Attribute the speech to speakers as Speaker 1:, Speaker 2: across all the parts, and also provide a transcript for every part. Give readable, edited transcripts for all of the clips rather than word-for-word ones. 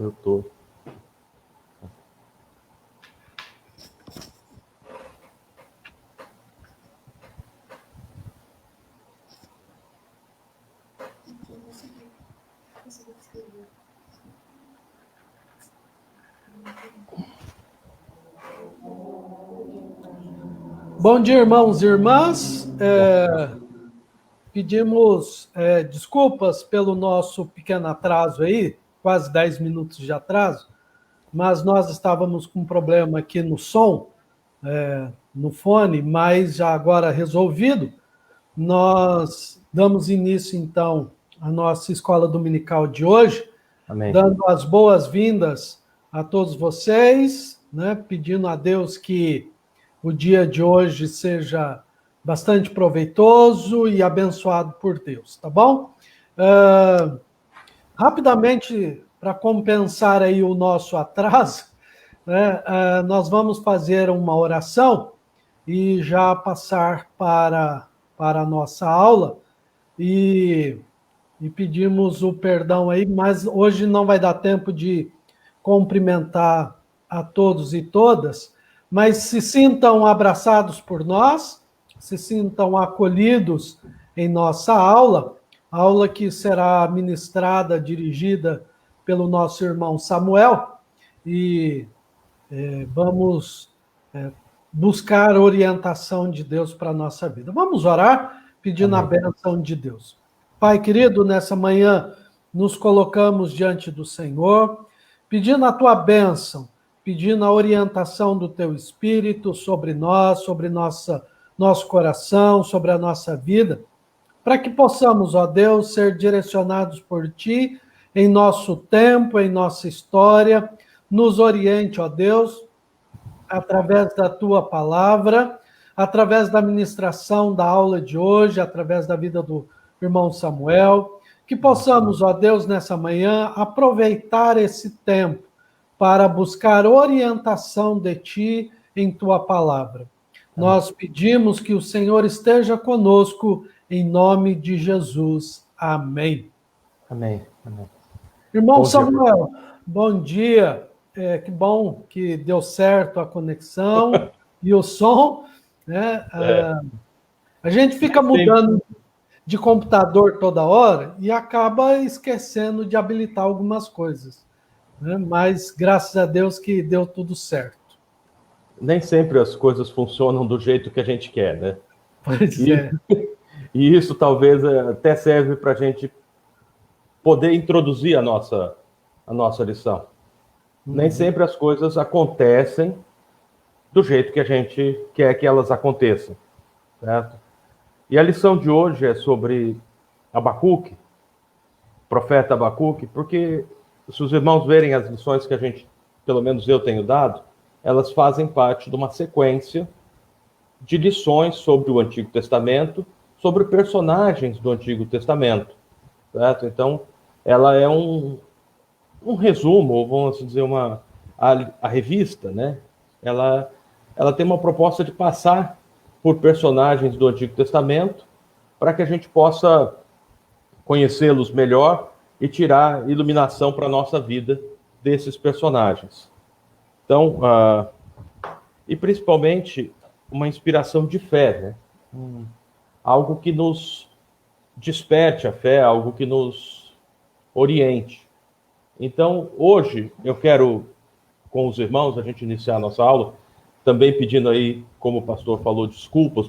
Speaker 1: Eu tô.
Speaker 2: Bom dia, irmãos e irmãs. Pedimos desculpas pelo nosso pequeno atraso aí, quase 10 minutos de atraso, mas nós estávamos com um problema aqui no som, no fone, mas já agora resolvido. Nós damos início, então, à nossa escola dominical de hoje,
Speaker 1: Amém.
Speaker 2: dando as boas-vindas a todos vocês, né, pedindo a Deus que o dia de hoje seja bastante proveitoso e abençoado por Deus, tá bom? Rapidamente, para compensar aí o nosso atraso, né, nós vamos fazer uma oração e já passar para a nossa aula e pedimos o perdão aí, mas hoje não vai dar tempo de cumprimentar a todos e todas, mas se sintam abraçados por nós, se sintam acolhidos em nossa aula que será ministrada, dirigida pelo nosso irmão Samuel, e vamos buscar orientação de Deus para a nossa vida. Vamos orar pedindo a bênção de Deus. Pai querido, nessa manhã nos colocamos diante do Senhor, pedindo a tua bênção, pedindo a orientação do teu Espírito sobre nós, sobre nosso coração, sobre a nossa vida, para que possamos, ó Deus, ser direcionados por ti em nosso tempo, em nossa história. Nos oriente, ó Deus, através da tua palavra, através da ministração da aula de hoje, através da vida do irmão Samuel, que possamos, ó Deus, nessa manhã, aproveitar esse tempo para buscar orientação de ti em tua palavra. Nós pedimos que o Senhor esteja conosco, em nome de Jesus. Amém.
Speaker 1: Amém. Amém.
Speaker 2: Irmão
Speaker 1: Bom
Speaker 2: Samuel, bom dia. Que bom que deu certo a conexão e o som, né? A gente fica mudando de computador toda hora e acaba esquecendo de habilitar algumas coisas, né? Mas graças a Deus que deu tudo certo.
Speaker 1: Nem sempre as coisas funcionam do jeito que a gente quer, né?
Speaker 2: Pois é.
Speaker 1: E isso talvez até serve para a gente poder introduzir a nossa lição. Nem sempre as coisas acontecem do jeito que a gente quer que elas aconteçam, certo? E a lição de hoje é sobre Abacuque, profeta Abacuque, porque se os irmãos verem as lições que a gente, pelo menos eu tenho dado, elas fazem parte de uma sequência de lições sobre o Antigo Testamento, sobre personagens do Antigo Testamento, certo? Então, ela é um resumo, ou vamos dizer, a revista, né? Ela tem uma proposta de passar por personagens do Antigo Testamento para que a gente possa conhecê-los melhor e tirar iluminação para a nossa vida desses personagens. Então, e principalmente uma inspiração de fé, né? Algo que nos desperte a fé, algo que nos oriente. Então, hoje, eu quero, com os irmãos, a gente iniciar a nossa aula, também pedindo aí, como o pastor falou, desculpas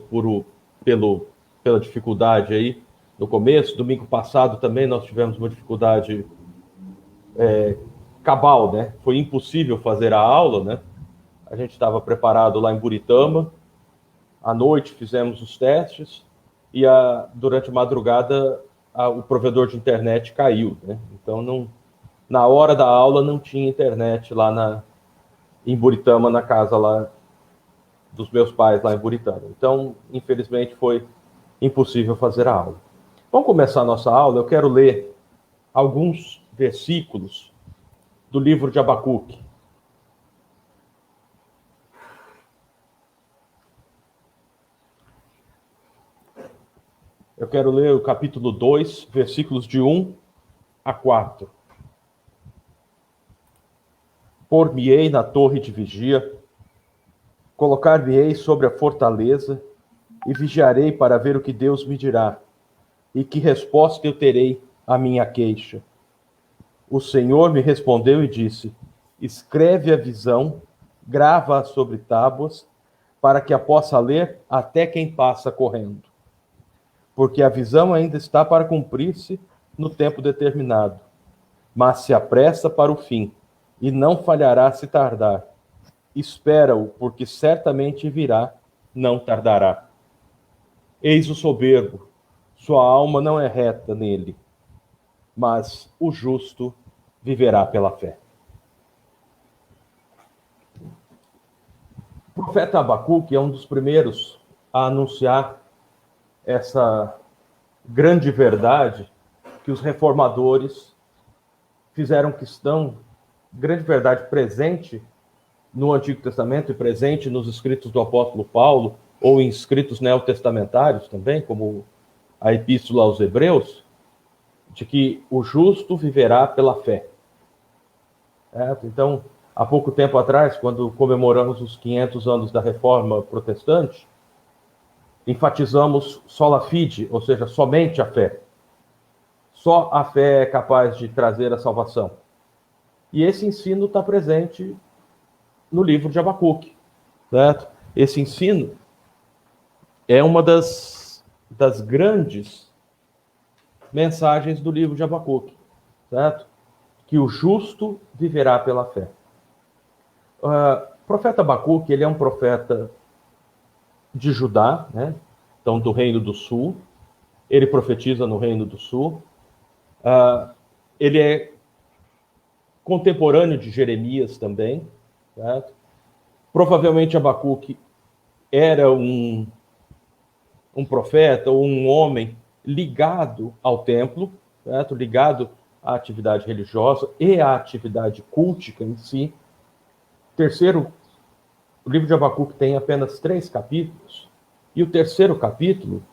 Speaker 1: pela dificuldade aí no começo. Domingo passado também nós tivemos uma dificuldade cabal, né? Foi impossível fazer a aula, né? A gente estava preparado lá em Buritama, à noite fizemos os testes, e durante a madrugada o provedor de internet caiu, né? Então, na hora da aula não tinha internet lá em Buritama, na casa lá dos meus pais, lá em Buritama. Então, infelizmente, foi impossível fazer a aula. Vamos começar a nossa aula. Eu quero ler alguns versículos do livro de Abacuque. Eu quero ler o capítulo 2, versículos de 1 a 4. Pôr-me-ei na torre de vigia, colocar-me-ei sobre a fortaleza e vigiarei para ver o que Deus me dirá e que resposta eu terei à minha queixa. O Senhor me respondeu e disse: escreve a visão, grava-a sobre tábuas, para que a possa ler até quem passa correndo. Porque a visão ainda está para cumprir-se no tempo determinado, mas se apressa para o fim, e não falhará se tardar. Espera-o, porque certamente virá, não tardará. Eis o soberbo, sua alma não é reta nele, mas o justo viverá pela fé. O profeta Abacuque é um dos primeiros a anunciar essa grande verdade que os reformadores fizeram questão, grande verdade presente no Antigo Testamento e presente nos escritos do apóstolo Paulo, ou em escritos neotestamentários também, como a Epístola aos Hebreus, de que o justo viverá pela fé. Então, há pouco tempo atrás, quando comemoramos os 500 anos da Reforma Protestante, enfatizamos sola fide, ou seja, somente a fé. Só a fé é capaz de trazer a salvação. E esse ensino está presente no livro de Abacuque, certo? Esse ensino é uma das grandes mensagens do livro de Abacuque, certo? Que o justo viverá pela fé. O profeta Abacuque, ele é um profeta de Judá, né? Então do Reino do Sul. Ele profetiza no Reino do Sul. Ele é contemporâneo de Jeremias também, certo? Provavelmente Abacuque era um profeta ou um homem ligado ao templo, certo? Ligado à atividade religiosa e à atividade cultica em si. Terceiro, o livro de Abacuque tem apenas 3 capítulos, e o terceiro capítulo,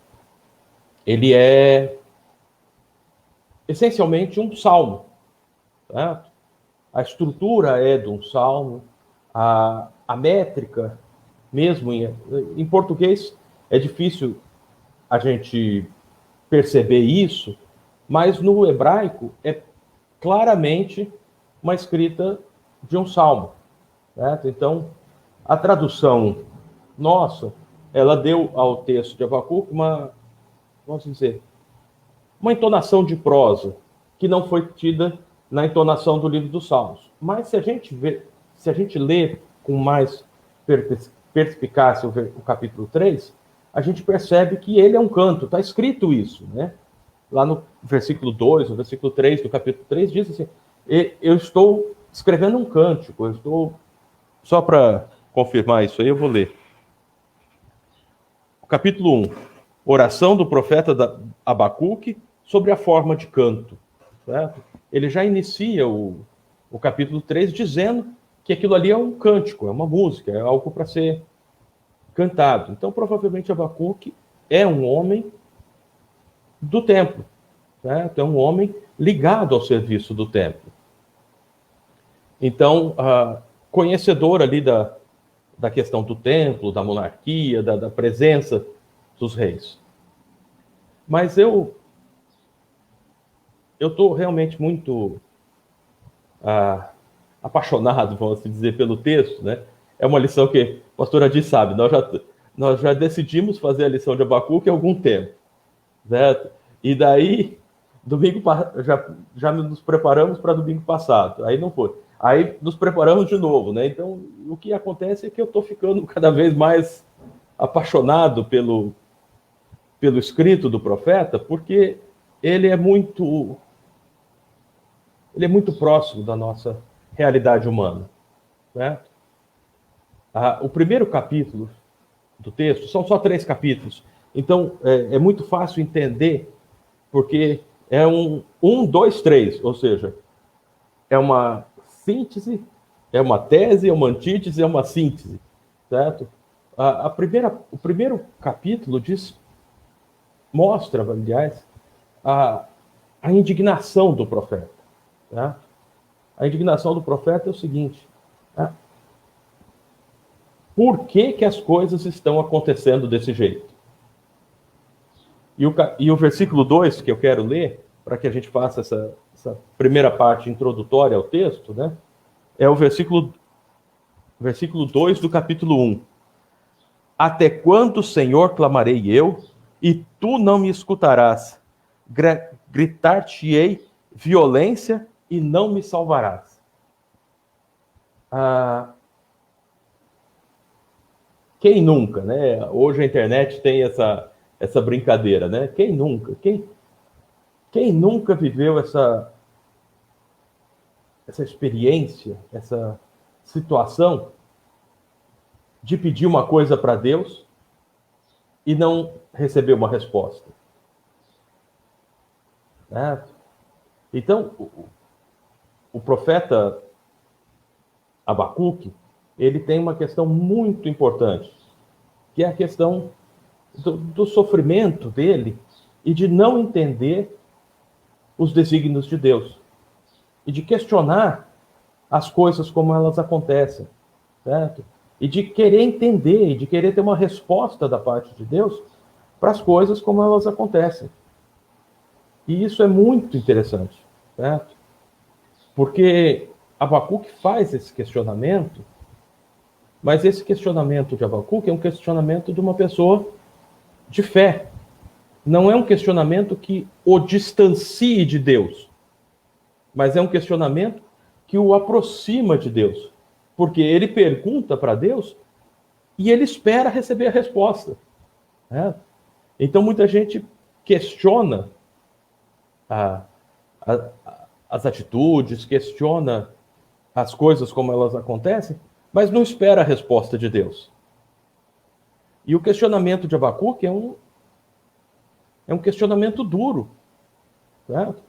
Speaker 1: ele é essencialmente um salmo, certo? A estrutura é de um salmo, a métrica, mesmo em português, é difícil a gente perceber isso, mas no hebraico é claramente uma escrita de um salmo, certo? Então, a tradução nossa, ela deu ao texto de Abacuque vamos dizer, uma entonação de prosa que não foi tida na entonação do livro dos Salmos. Mas se a gente lê com mais perspicácia o capítulo 3, a gente percebe que ele é um canto, está escrito isso, né? Lá no versículo 2, no versículo 3 do capítulo 3, diz assim: eu estou escrevendo um cântico, eu estou... Só para confirmar isso aí, eu vou ler. O capítulo 1, oração do profeta Abacuque sobre a forma de canto, certo? Ele já inicia o capítulo 3 dizendo que aquilo ali é um cântico, é uma música, é algo para ser cantado. Então, provavelmente, Abacuque é um homem do templo, certo? É um homem ligado ao serviço do templo. Então, conhecedor ali da questão do templo, da monarquia, da presença dos reis. Mas eu estou realmente muito apaixonado, vamos dizer, pelo texto, né? É uma lição que a pastora Adi sabe, nós já decidimos fazer a lição de Abacuque há algum tempo, certo? E daí, domingo já nos preparamos para domingo passado, aí não foi. Aí nos preparamos de novo, né? Então, o que acontece é que eu estou ficando cada vez mais apaixonado pelo escrito do profeta, porque ele é muito próximo da nossa realidade humana, certo? O primeiro capítulo do texto, são só 3 capítulos, então é muito fácil entender, porque é 1, 2, 3, ou seja, é uma síntese, é uma tese, é uma antítese, é uma síntese, certo? O primeiro capítulo mostra, aliás, a indignação do profeta. Tá? A indignação do profeta é o seguinte: por que que as coisas estão acontecendo desse jeito. E o versículo 2 que eu quero ler, para que a gente faça essa primeira parte introdutória ao texto, né? É o versículo 2 do capítulo 1. Até quando, Senhor, clamarei eu, e tu não me escutarás? Gritar-te-ei violência e não me salvarás. Quem nunca, né? Hoje a internet tem essa brincadeira, né? Quem nunca? Quem nunca viveu essa experiência, essa situação de pedir uma coisa para Deus e não receber uma resposta? Né? Então, o profeta Abacuque, ele tem uma questão muito importante, que é a questão do sofrimento dele e de não entender os desígnios de Deus e de questionar as coisas como elas acontecem, certo? E de querer entender e de querer ter uma resposta da parte de Deus para as coisas como elas acontecem. E isso é muito interessante, certo? Porque Abacuque faz esse questionamento, mas esse questionamento de Abacuque é um questionamento de uma pessoa de fé. Não é um questionamento que o distancie de Deus, mas é um questionamento que o aproxima de Deus. Porque ele pergunta para Deus e ele espera receber a resposta. Né? Então muita gente questiona as atitudes, questiona as coisas como elas acontecem, mas não espera a resposta de Deus. E o questionamento de Abacuque é um questionamento duro, certo?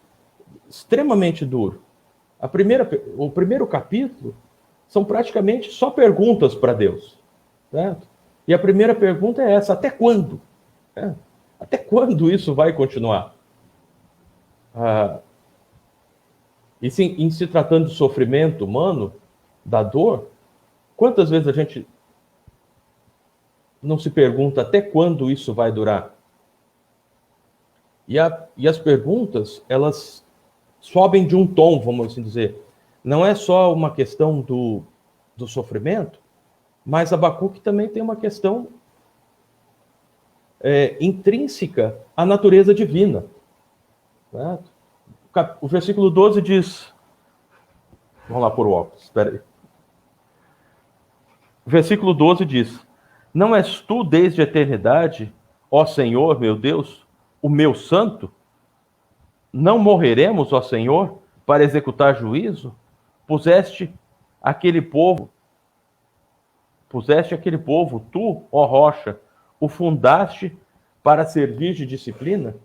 Speaker 1: Extremamente duro. O primeiro capítulo são praticamente só perguntas para Deus, certo? E a primeira pergunta é essa: até quando? Até quando isso vai continuar? E sim, em se tratando de sofrimento humano, da dor, quantas vezes a gente não se pergunta até quando isso vai durar? E as perguntas, elas sobem de um tom, vamos assim dizer. Não é só uma questão do sofrimento, mas Abacuque também tem uma questão intrínseca à natureza divina. Certo? O versículo 12 diz... Vamos lá por o óculos, espera aí. O versículo 12 diz: não és tu desde a eternidade, ó Senhor, meu Deus, o meu santo? Não morreremos, ó Senhor, para executar juízo? Puseste aquele povo, tu, ó rocha, o fundaste para servir de disciplina?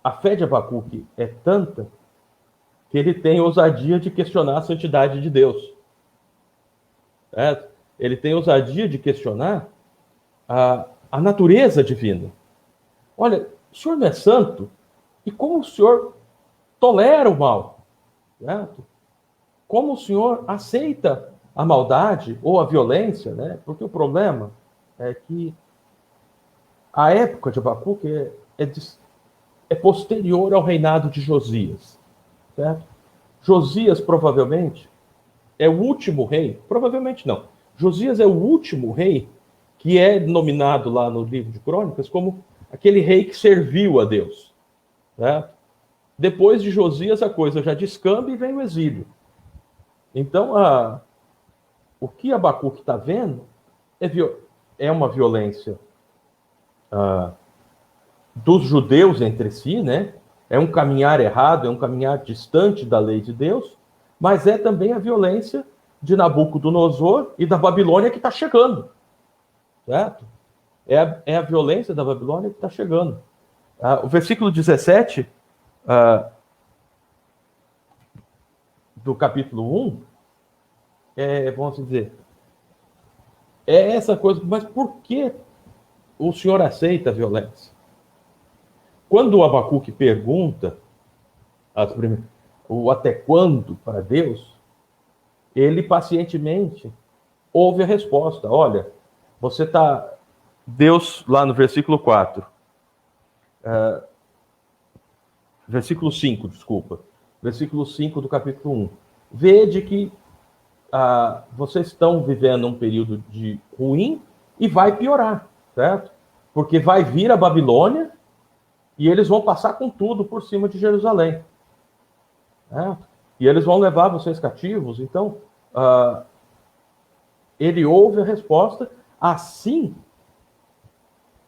Speaker 1: A fé de Abacuque é tanta que ele tem ousadia de questionar a santidade de Deus. Ele tem ousadia de questionar a natureza divina. Olha, o Senhor não é santo? E como o Senhor tolera o mal? Certo? Como o Senhor aceita a maldade ou a violência? Né? Porque o problema é que a época de Abacuque é posterior ao reinado de Josias. Certo? Josias provavelmente é o último rei, provavelmente não. Josias é o último rei que é nominado lá no livro de Crônicas como aquele rei que serviu a Deus. Certo? Depois de Josias a coisa já descamba e vem o exílio. Então, o que Abacuque está vendo é uma violência dos judeus entre si, né? É um caminhar errado, é um caminhar distante da lei de Deus, mas é também a violência de Nabucodonosor e da Babilônia que está chegando. Certo? É a violência da Babilônia que está chegando. O versículo 17 do capítulo 1 vamos dizer, é essa coisa, mas por que o Senhor aceita a violência? Quando o Abacuque pergunta o até quando para Deus, ele pacientemente ouve a resposta. Olha, você está... Deus, lá no versículo 4, versículo 5, desculpa. Versículo 5 do capítulo 1. Vede que vocês estão vivendo um período de ruim e vai piorar, certo? Porque vai vir a Babilônia e eles vão passar com tudo por cima de Jerusalém. Certo? E eles vão levar vocês cativos. Então, ele ouve a resposta, assim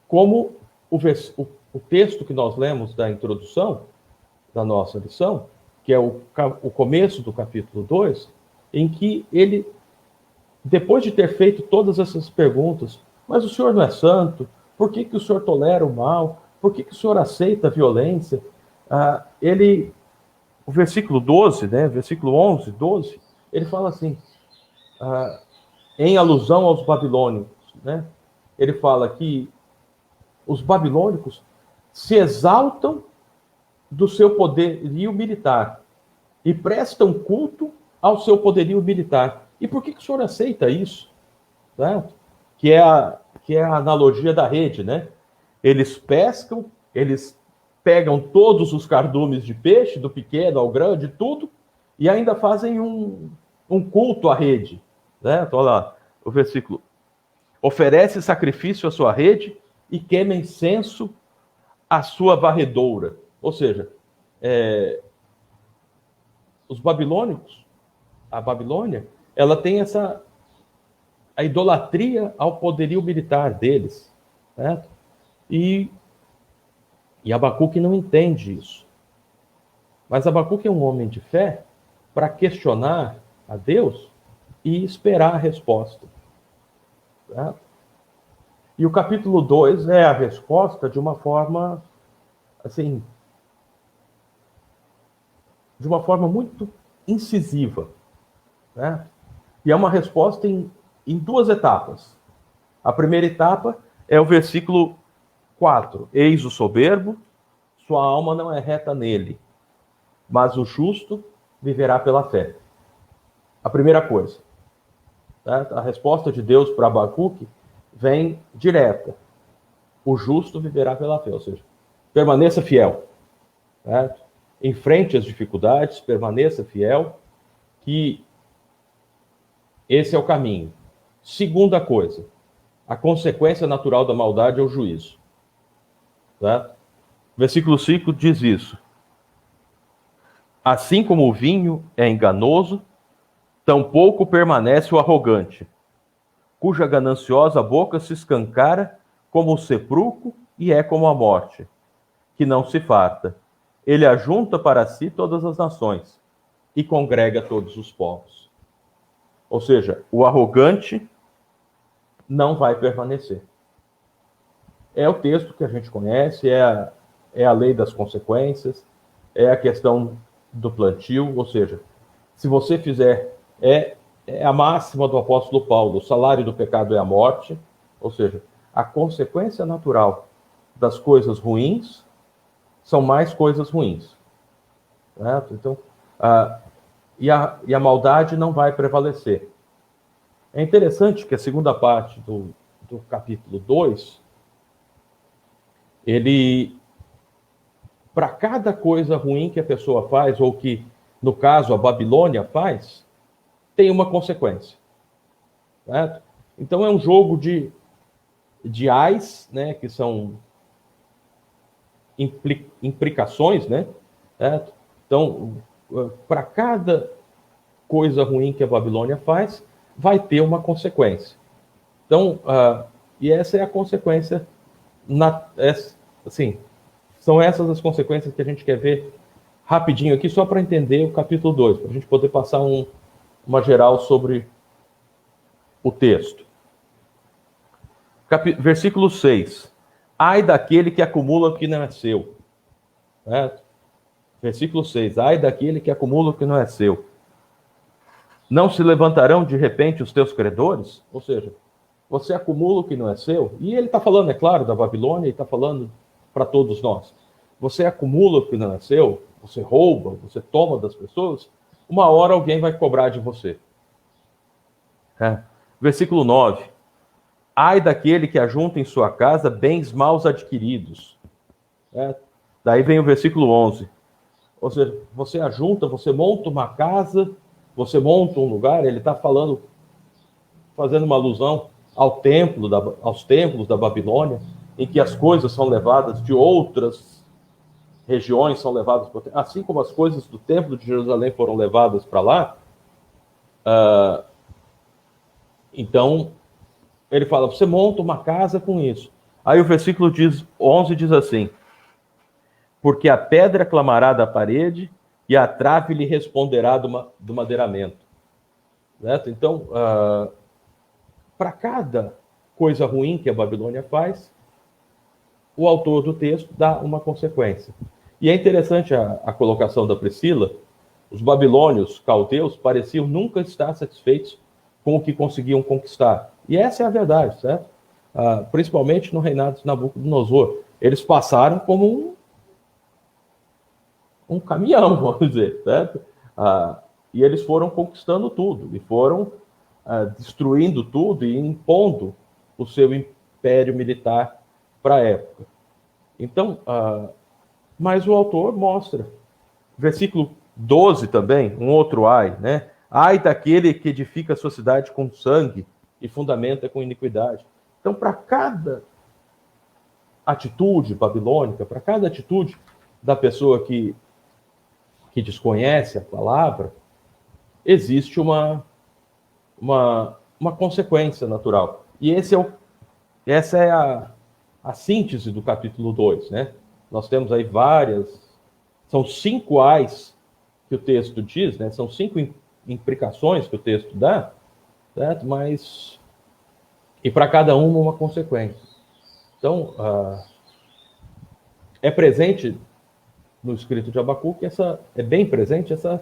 Speaker 1: como o texto que nós lemos da introdução da nossa lição, que é o começo do capítulo 2, em que ele, depois de ter feito todas essas perguntas, mas o senhor não é santo? Por que o senhor tolera o mal? Por que o senhor aceita a violência? O versículo 12, né, versículo 11, 12, ele fala assim, em alusão aos babilônicos, né, ele fala que os babilônicos se exaltam do seu poderio militar e prestam culto ao seu poderio militar. E por que o senhor aceita isso? Né? Que é a analogia da rede, né? Eles pescam, eles pegam todos os cardumes de peixe, do pequeno ao grande, tudo, e ainda fazem um culto à rede. Né? Então, olha lá, o versículo. Oferece sacrifício à sua rede e queima incenso à sua varredoura. Ou seja, os babilônicos, a Babilônia, ela tem a idolatria ao poderio militar deles. Certo? E Abacuque não entende isso. Mas Abacuque é um homem de fé para questionar a Deus e esperar a resposta. Certo? E o capítulo 2 é a resposta de uma forma, assim, de uma forma muito incisiva. Né? E é uma resposta em duas etapas. A primeira etapa é o versículo 4. Eis o soberbo, sua alma não é reta nele, mas o justo viverá pela fé. A primeira coisa. Certo? A resposta de Deus para Abacuque vem direta. O justo viverá pela fé, ou seja, permaneça fiel. Certo? Enfrente as dificuldades, permaneça fiel, que esse é o caminho. Segunda coisa, a consequência natural da maldade é o juízo. Certo? Versículo 5 diz isso. Assim como o vinho é enganoso, tampouco permanece o arrogante, cuja gananciosa boca se escancara como o sepulcro e é como a morte, que não se farta. Ele ajunta para si todas as nações e congrega todos os povos. Ou seja, o arrogante não vai permanecer. É o texto que a gente conhece, é a lei das consequências, é a questão do plantio, ou seja, se você fizer, é a máxima do apóstolo Paulo, o salário do pecado é a morte, ou seja, a consequência natural das coisas ruins são mais coisas ruins. Certo? Então, e a maldade não vai prevalecer. É interessante que a segunda parte do capítulo 2, ele, para cada coisa ruim que a pessoa faz, ou que, no caso, a Babilônia faz, tem uma consequência. Certo? Então é um jogo de ais, né, que são implicações, né? Certo? Então, para cada coisa ruim que a Babilônia faz, vai ter uma consequência. Então, e essa é a consequência, assim, são essas as consequências que a gente quer ver rapidinho aqui, só para entender o capítulo 2, para a gente poder passar uma geral sobre o texto. Versículo 6. Ai daquele que acumula o que não é seu. Certo? Versículo 6. Ai daquele que acumula o que não é seu. Não se levantarão de repente os teus credores? Ou seja, você acumula o que não é seu. E ele está falando, é claro, da Babilônia, e está falando para todos nós. Você acumula o que não é seu, você rouba, você toma das pessoas, uma hora alguém vai cobrar de você. Versículo 9. Ai daquele que ajunta em sua casa bens mal adquiridos. Daí vem o versículo 11. Ou seja, você ajunta, você monta uma casa, você monta um lugar, ele está falando, fazendo uma alusão aos templos da Babilônia, em que as coisas são levadas de outras regiões, são levadas, assim como as coisas do templo de Jerusalém foram levadas para lá. Então, ele fala, você monta uma casa com isso. Aí o versículo 11 diz assim, porque a pedra clamará da parede e a trave lhe responderá do madeiramento. Certo? Então, para cada coisa ruim que a Babilônia faz, o autor do texto dá uma consequência. E é interessante a colocação da Priscila. Os babilônios, caldeus, pareciam nunca estar satisfeitos com o que conseguiam conquistar. E essa é a verdade, certo? Principalmente no reinado de Nabucodonosor. Eles passaram como um caminhão, vamos dizer, certo? E eles foram conquistando tudo, e foram destruindo tudo e impondo o seu império militar para a época. Então, mas o autor mostra, versículo 12 também, um outro ai, né? Ai daquele que edifica a sua cidade com sangue e fundamenta com iniquidade. Então, para cada atitude babilônica, para cada atitude da pessoa que desconhece a palavra, existe uma consequência natural. E essa é a síntese do capítulo 2, né? Nós temos aí são 5 ais que o texto diz, né? São 5 imprecações que o texto dá, certo? Mas, e para cada uma consequência. Então, é presente no escrito de Abacuque, é bem presente essa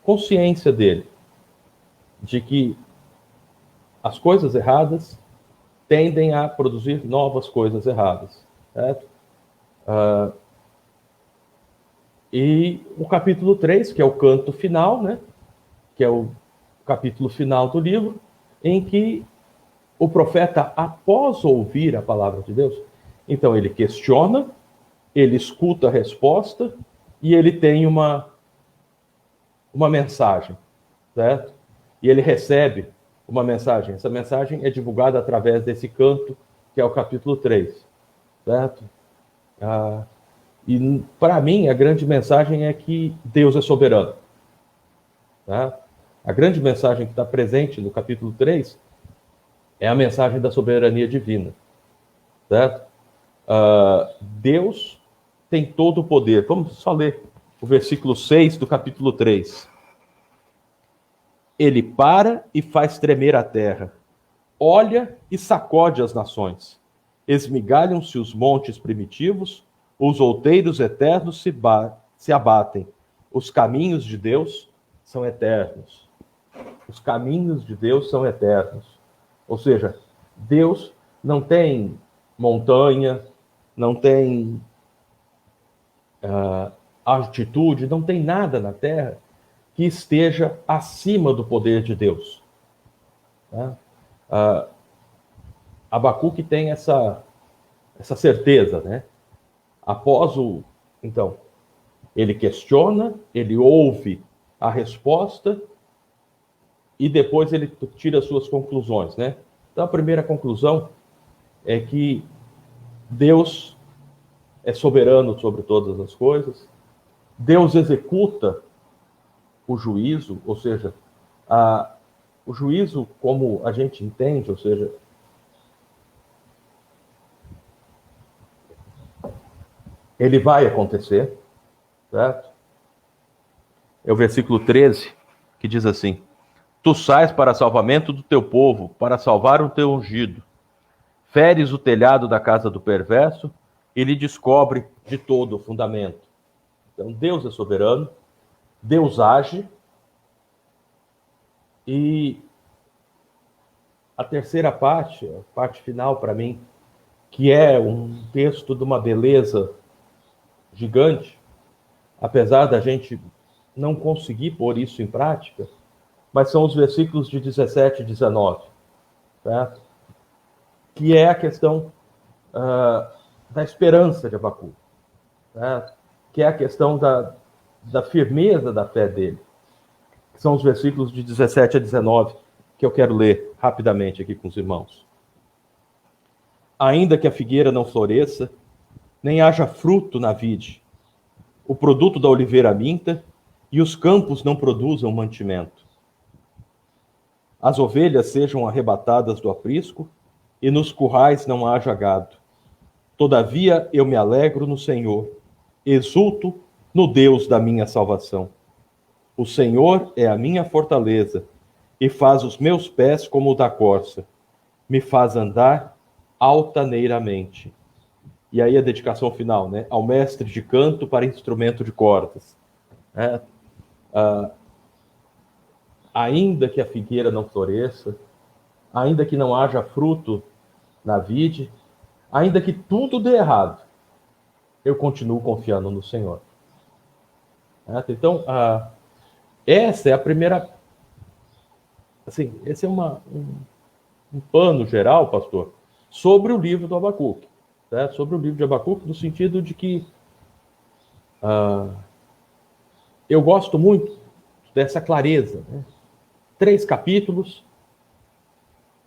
Speaker 1: consciência dele, de que as coisas erradas tendem a produzir novas coisas erradas, certo? E o capítulo 3, que é o canto final, né? Que é o capítulo final do livro, em que o profeta, após ouvir a palavra de Deus, então ele questiona, ele escuta a resposta e ele tem uma mensagem, certo? E ele recebe uma mensagem. Essa mensagem é divulgada através desse canto, que é o capítulo 3, certo? E para mim, a grande mensagem é que Deus é soberano. Tá? A grande mensagem que está presente no capítulo 3 é a mensagem da soberania divina. Certo? Deus tem todo o poder. Vamos só ler o versículo 6 do capítulo 3. Ele para e faz tremer a terra, olha e sacode as nações. Esmigalham-se os montes primitivos, os outeiros eternos se abatem. Os caminhos de Deus são eternos. Os caminhos de Deus são eternos. Ou seja, Deus não tem montanha, não tem altitude, não tem nada na terra que esteja acima do poder de Deus. Abacuque tem essa certeza, né? Então, ele questiona, ele ouve a resposta e depois ele tira as suas conclusões, né? Então, a primeira conclusão é que Deus é soberano sobre todas as coisas, Deus executa o juízo, ou seja, o juízo como a gente entende, ou seja, ele vai acontecer, certo? É o versículo 13 que diz assim: Tu sais para salvamento do teu povo, para salvar o teu ungido. Feres o telhado da casa do perverso e lhe descobre de todo o fundamento. Então, Deus é soberano, Deus age. E a terceira parte, a parte final para mim, que é um texto de uma beleza gigante, apesar da gente não conseguir pôr isso em prática, mas são os versículos de 17 e 19, certo? Que é a questão da esperança de Abacuque, certo? Que é a questão da firmeza da fé dele. Que são os versículos de 17 a 19, que eu quero ler rapidamente aqui com os irmãos. Ainda que a figueira não floresça, nem haja fruto na vide, o produto da oliveira minta, e os campos não produzam mantimento. As ovelhas sejam arrebatadas do aprisco, e nos currais não haja gado. Todavia eu me alegro no Senhor, exulto no Deus da minha salvação. O Senhor é a minha fortaleza, e faz os meus pés como o da corça, me faz andar altaneiramente. E aí a dedicação final, né? Ao mestre de canto para instrumento de cordas. Ainda que a figueira não floresça, ainda que não haja fruto na vide, ainda que tudo dê errado, eu continuo confiando no Senhor. Então, essa é a primeira... Assim, esse é um pano geral, pastor, sobre o livro do Abacuque. Certo? Sobre o livro de Abacuque, no sentido de que eu gosto muito dessa clareza. Né? 3 capítulos,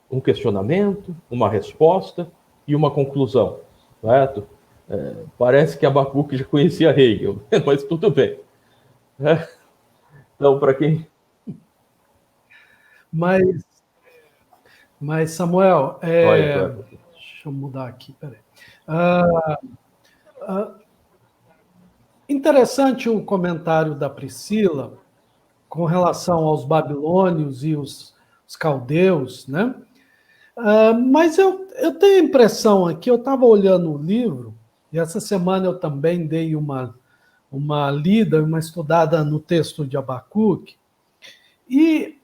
Speaker 1: um questionamento, uma resposta e uma conclusão. Certo? Parece que Abacuque já conhecia Hegel, mas tudo bem. Então, para quem...
Speaker 2: Mas Samuel,
Speaker 1: Olha,
Speaker 2: deixa eu mudar aqui, peraí. Interessante o comentário da Priscila com relação aos babilônios e os caldeus, né? Mas eu tenho a impressão aqui, eu estava olhando o livro, e essa semana eu também dei uma lida, uma estudada no texto de Abacuque, e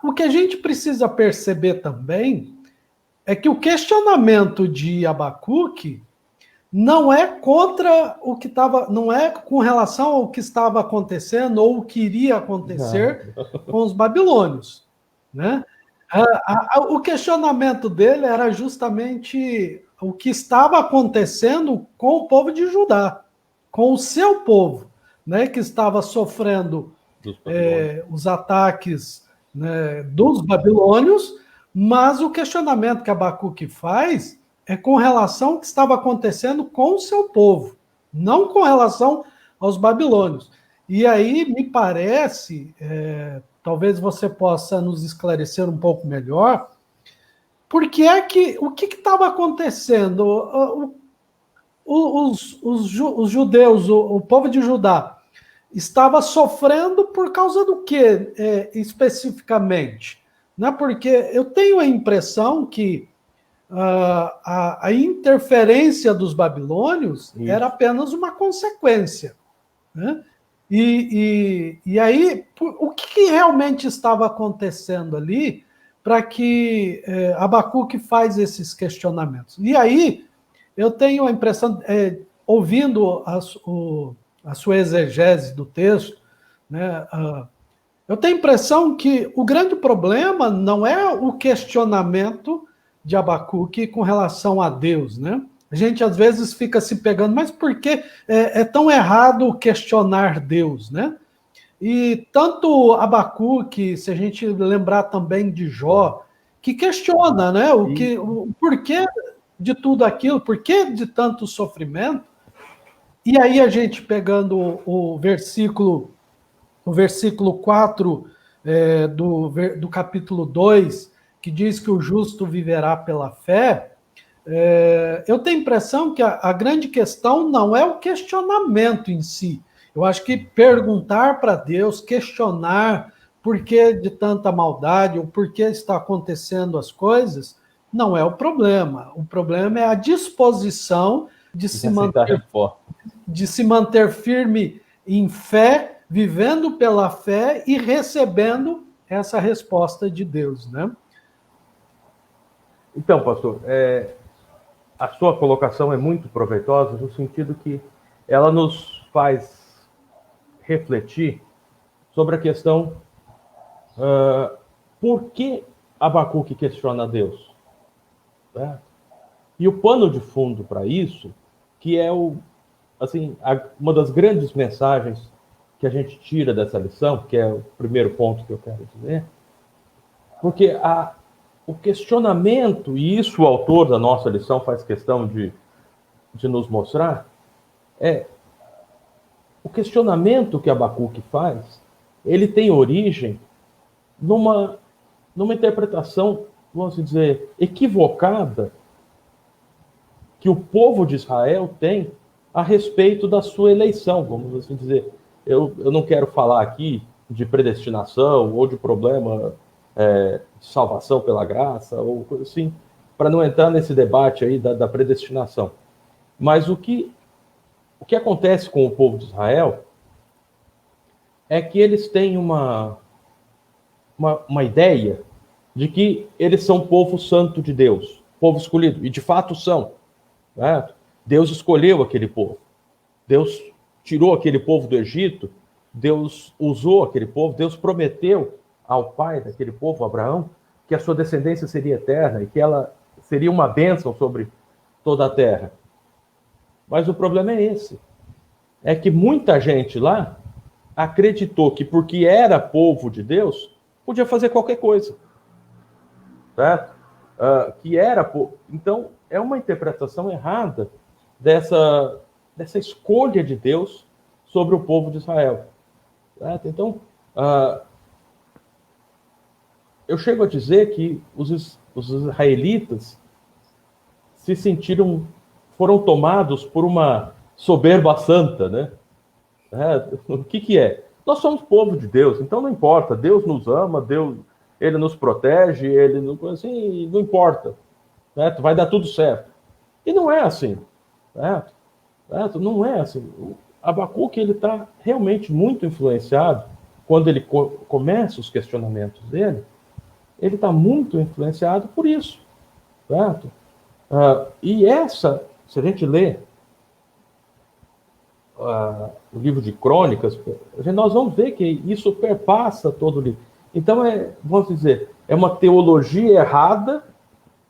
Speaker 2: o que a gente precisa perceber também é que o questionamento de Abacuque não é contra o que estava, não é com relação ao que estava acontecendo ou o que iria acontecer com os babilônios, né? O questionamento dele era justamente o que estava acontecendo com o povo de Judá, com o seu povo, né, que estava sofrendo os ataques, né, dos babilônios, mas o questionamento que Abacuque faz é com relação ao que estava acontecendo com o seu povo, não com relação aos babilônios. E aí me parece, talvez você possa nos esclarecer um pouco melhor, porque o que estava acontecendo? Os judeus, o povo de Judá, estava sofrendo por causa do que, especificamente? Né? Porque eu tenho a impressão que a interferência dos babilônios era apenas uma consequência. Né? E aí, o que realmente estava acontecendo ali para que Abacuque faz esses questionamentos? E aí, eu tenho a impressão, ouvindo a sua exegese do texto, né, eu tenho a impressão que o grande problema não é o questionamento de Abacuque com relação a Deus, né? A gente às vezes fica se pegando, mas por que é tão errado questionar Deus, né? E tanto Abacuque, se a gente lembrar também de Jó, que questiona, né? O porquê de tudo aquilo, porquê de tanto sofrimento. E aí a gente pegando o versículo 4 do capítulo 2, que diz que o justo viverá pela fé, eu tenho a impressão que a grande questão não é o questionamento em si. Eu acho que perguntar para Deus, questionar por que de tanta maldade, ou por que está acontecendo as coisas, não é o problema. O problema é a disposição de se manter firme em fé, vivendo pela fé e recebendo essa resposta de Deus, né?
Speaker 1: Então, pastor, a sua colocação é muito proveitosa no sentido que ela nos faz refletir sobre a questão Por que Abacuque questiona Deus? E o pano de fundo para isso, que é uma das grandes mensagens que a gente tira dessa lição, que é o primeiro ponto que eu quero dizer, porque o questionamento, e isso o autor da nossa lição faz questão de nos mostrar, o questionamento que Abacuque faz, ele tem origem numa interpretação, vamos dizer, equivocada que o povo de Israel tem a respeito da sua eleição, vamos assim dizer. Eu não quero falar aqui de predestinação ou de problema de salvação pela graça, ou coisa assim, para não entrar nesse debate aí da predestinação. Mas o que acontece com o povo de Israel é que eles têm uma ideia de que eles são povo santo de Deus, povo escolhido, e de fato são. Né? Deus escolheu aquele povo. Deus tirou aquele povo do Egito, Deus usou aquele povo, Deus prometeu ao pai daquele povo, Abraão, que a sua descendência seria eterna e que ela seria uma bênção sobre toda a terra. Mas o problema é esse. É que muita gente lá acreditou que porque era povo de Deus, podia fazer qualquer coisa. Certo? Que era povo. Então, é uma interpretação errada dessa escolha de Deus sobre o povo de Israel. Certo? Então, eu chego a dizer que os israelitas foram tomados por uma soberba santa, né? O que é? Nós somos povo de Deus, então não importa, Deus nos ama, Ele nos protege, assim, não importa, certo? Vai dar tudo certo. E não é assim, certo? Não é assim. O Abacuque, ele está realmente muito influenciado, quando ele começa os questionamentos dele, ele está muito influenciado por isso, certo? E se a gente lê o livro de Crônicas, nós vamos ver que isso perpassa todo o livro. Então, vamos dizer, é uma teologia errada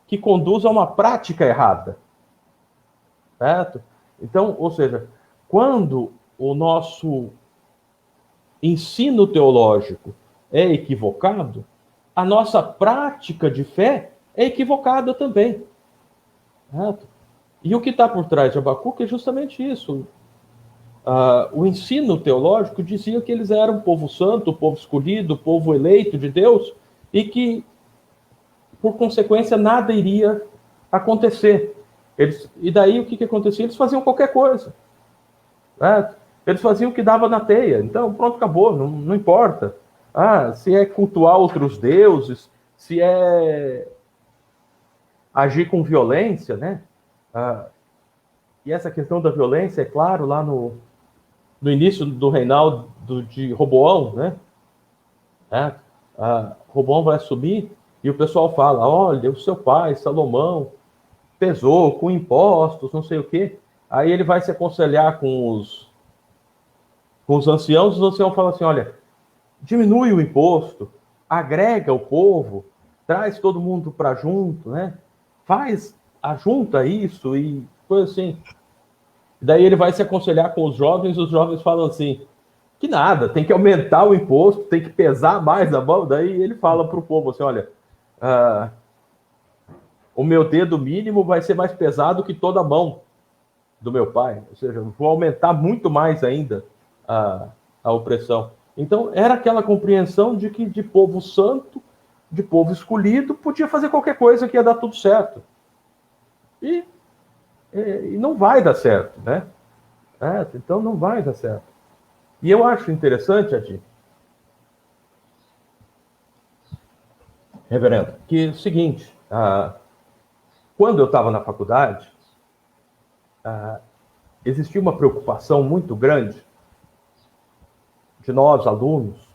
Speaker 1: que conduz a uma prática errada. Certo? Então, ou seja, quando o nosso ensino teológico é equivocado, a nossa prática de fé é equivocada também. Certo? E o que está por trás de Abacuque é justamente isso. O ensino teológico dizia que eles eram povo santo, povo escolhido, povo eleito de Deus, e que, por consequência, nada iria acontecer. E daí o que acontecia? Eles faziam qualquer coisa. Né? Eles faziam o que dava na teia. Então, pronto, acabou, não importa. Se é cultuar outros deuses, se é agir com violência, né? E essa questão da violência, é claro, lá no início do reinado de Roboão, né? Roboão vai assumir e o pessoal fala, olha, o seu pai, Salomão, pesou com impostos, não sei o quê. Aí ele vai se aconselhar com os anciãos falam assim, olha, diminui o imposto, agrega o povo, traz todo mundo para junto, né? Ajunta isso e coisa assim. Daí ele vai se aconselhar com os jovens falam assim, que nada, tem que aumentar o imposto, tem que pesar mais a mão. Daí ele fala para o povo assim, olha, o meu dedo mínimo vai ser mais pesado que toda a mão do meu pai. Ou seja, vou aumentar muito mais ainda a opressão. Então, era aquela compreensão de que de povo santo, de povo escolhido, podia fazer qualquer coisa que ia dar tudo certo. E não vai dar certo, né? Então, não vai dar certo. E eu acho interessante, Adi, reverendo, que é o seguinte, quando eu estava na faculdade, existia uma preocupação muito grande de nós, alunos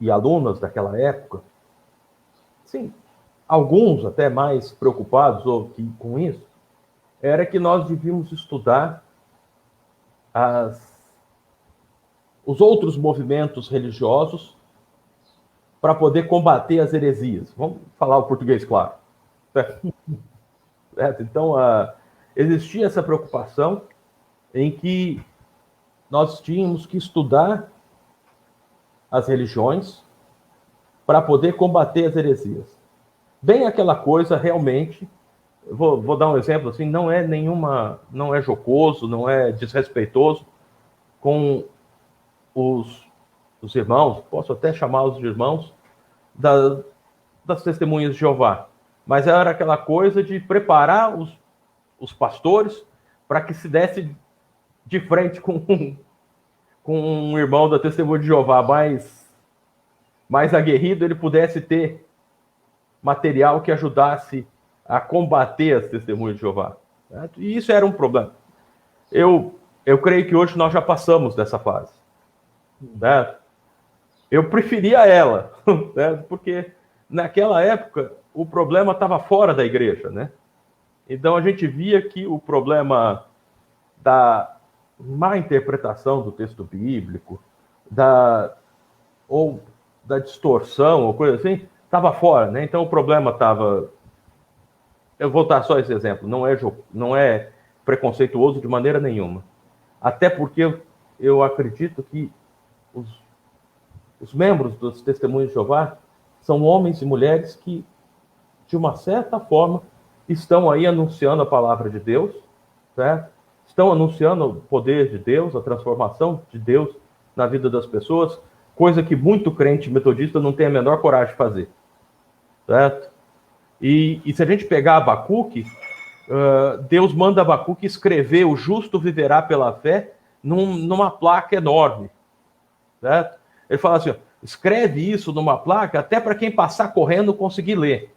Speaker 1: e alunas daquela época, sim, alguns até mais preocupados com isso, era que nós devíamos estudar os outros movimentos religiosos para poder combater as heresias. Vamos falar o português claro. Certo? Então, existia essa preocupação em que nós tínhamos que estudar as religiões para poder combater as heresias. Bem aquela coisa, realmente, vou dar um exemplo, assim, não é jocoso, não é desrespeitoso com os irmãos, posso até chamá-los de irmãos, das testemunhas de Jeová. Mas era aquela coisa de preparar os pastores para que se desse de frente com um irmão da testemunha de Jeová mais aguerrido, ele pudesse ter material que ajudasse a combater as testemunhas de Jeová. Certo? E isso era um problema. Eu creio que hoje nós já passamos dessa fase. Certo? Eu preferia ela, certo? Porque naquela época o problema estava fora da igreja, né? Então a gente via que o problema da má interpretação do texto bíblico, ou da distorção, ou coisa assim, estava fora, né? Então o problema estava... Eu vou dar só esse exemplo, não é preconceituoso de maneira nenhuma. Até porque eu acredito que os membros dos Testemunhos de Jeová são homens e mulheres que, de uma certa forma, estão aí anunciando a palavra de Deus, certo? Estão anunciando o poder de Deus, a transformação de Deus na vida das pessoas, coisa que muito crente metodista não tem a menor coragem de fazer, certo? E se a gente pegar Abacuque, Deus manda Abacuque escrever "o justo viverá pela fé" numa placa enorme, certo? Ele fala assim, ó, escreve isso numa placa até para quem passar correndo conseguir ler.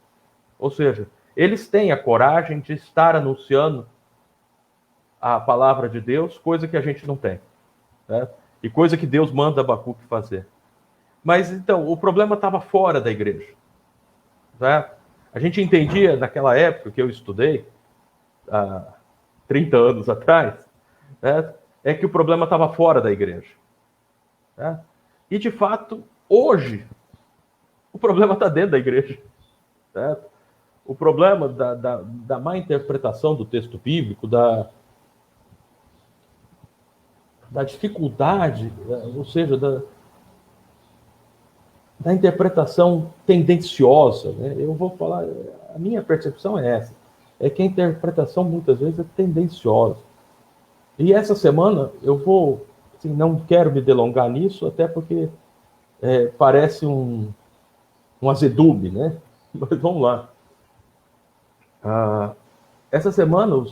Speaker 1: Ou seja, eles têm a coragem de estar anunciando a palavra de Deus, coisa que a gente não tem, certo? E coisa que Deus manda Abacuque fazer. Mas então, o problema estava fora da igreja, certo? A gente entendia naquela época que eu estudei, há 30 anos atrás, certo? É que o problema estava fora da igreja, certo? E, de fato, hoje, o problema está dentro da igreja, certo? O problema da má interpretação do texto bíblico, da dificuldade, ou seja, da interpretação tendenciosa, né? Eu vou falar, a minha percepção é essa, é que a interpretação muitas vezes é tendenciosa. E essa semana eu vou, assim, não quero me delongar nisso, até porque parece um azedume, né? Mas vamos lá. Essa semana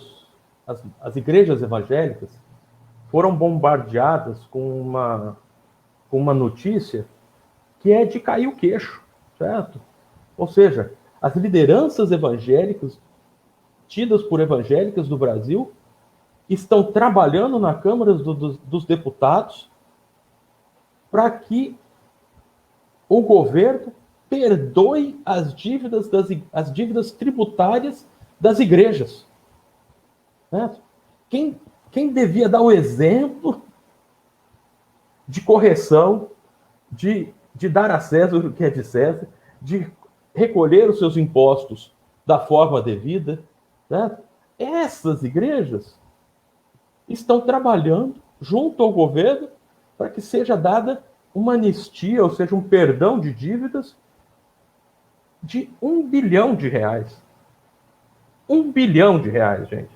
Speaker 1: as igrejas evangélicas foram bombardeadas com uma notícia que é de cair o queixo, certo? Ou seja, as lideranças evangélicas, tidas por evangélicas do Brasil, estão trabalhando na Câmara dos Deputados para que o governo perdoe as dívidas tributárias das igrejas. Certo? Quem devia dar o exemplo de correção, de dar a César o que é de César, de recolher os seus impostos da forma devida, certo? Essas igrejas estão trabalhando junto ao governo para que seja dada uma anistia, ou seja, um perdão de dívidas de R$1 bilhão. R$1 bilhão, gente.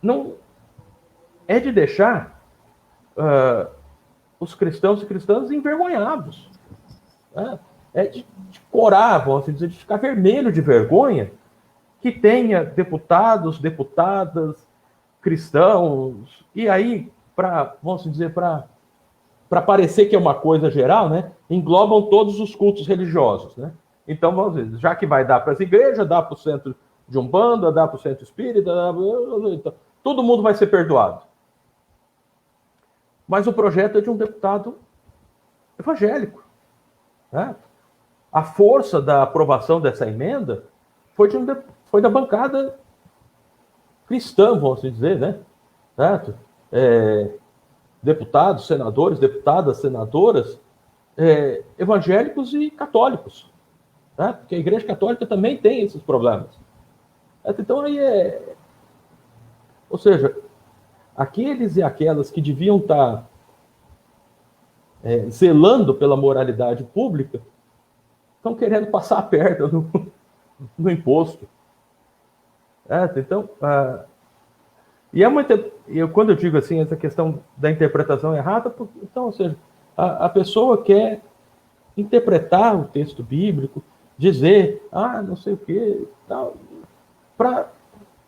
Speaker 1: Não é de deixar os cristãos e cristãs envergonhados. É de corar, vamos assim dizer, de ficar vermelho de vergonha que tenha deputados, deputadas, cristãos, e aí, vamos dizer, para parecer que é uma coisa geral, né, englobam todos os cultos religiosos, né? Então, vamos dizer, já que vai dar para as igrejas, dá para o centro de Umbanda, dá para o centro espírita, todo mundo vai ser perdoado. Mas o projeto é de um deputado evangélico, né? A força da aprovação dessa emenda foi da bancada cristã, vamos dizer, né? Certo? Deputados, senadores, deputadas, senadoras, evangélicos e católicos, né? Porque a Igreja Católica também tem esses problemas. Então, aí ou seja, aqueles e aquelas que deviam estar zelando pela moralidade pública estão querendo passar a perna no imposto. Então, quando eu digo assim, essa questão da interpretação errada, então, ou seja, a pessoa quer interpretar o texto bíblico, dizer, não sei o quê,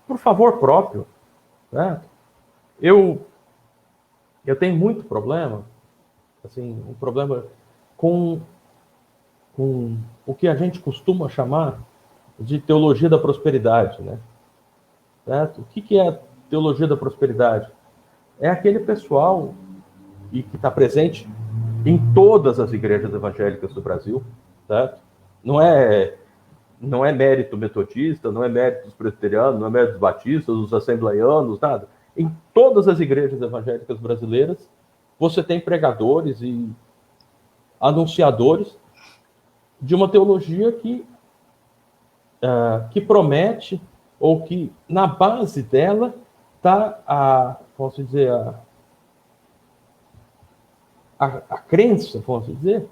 Speaker 1: por favor próprio. Né? Eu tenho muito problema, assim, um problema com o que a gente costuma chamar de teologia da prosperidade, né? Certo? O que é a teologia da prosperidade? É aquele pessoal que está presente em todas as igrejas evangélicas do Brasil, certo? Não é mérito metodista, não é mérito dos presbiterianos, não é mérito dos batistas, dos assembleianos, nada. Em todas as igrejas evangélicas brasileiras, você tem pregadores e anunciadores de uma teologia que promete, ou que na base dela está posso dizer, a crença, posso dizer,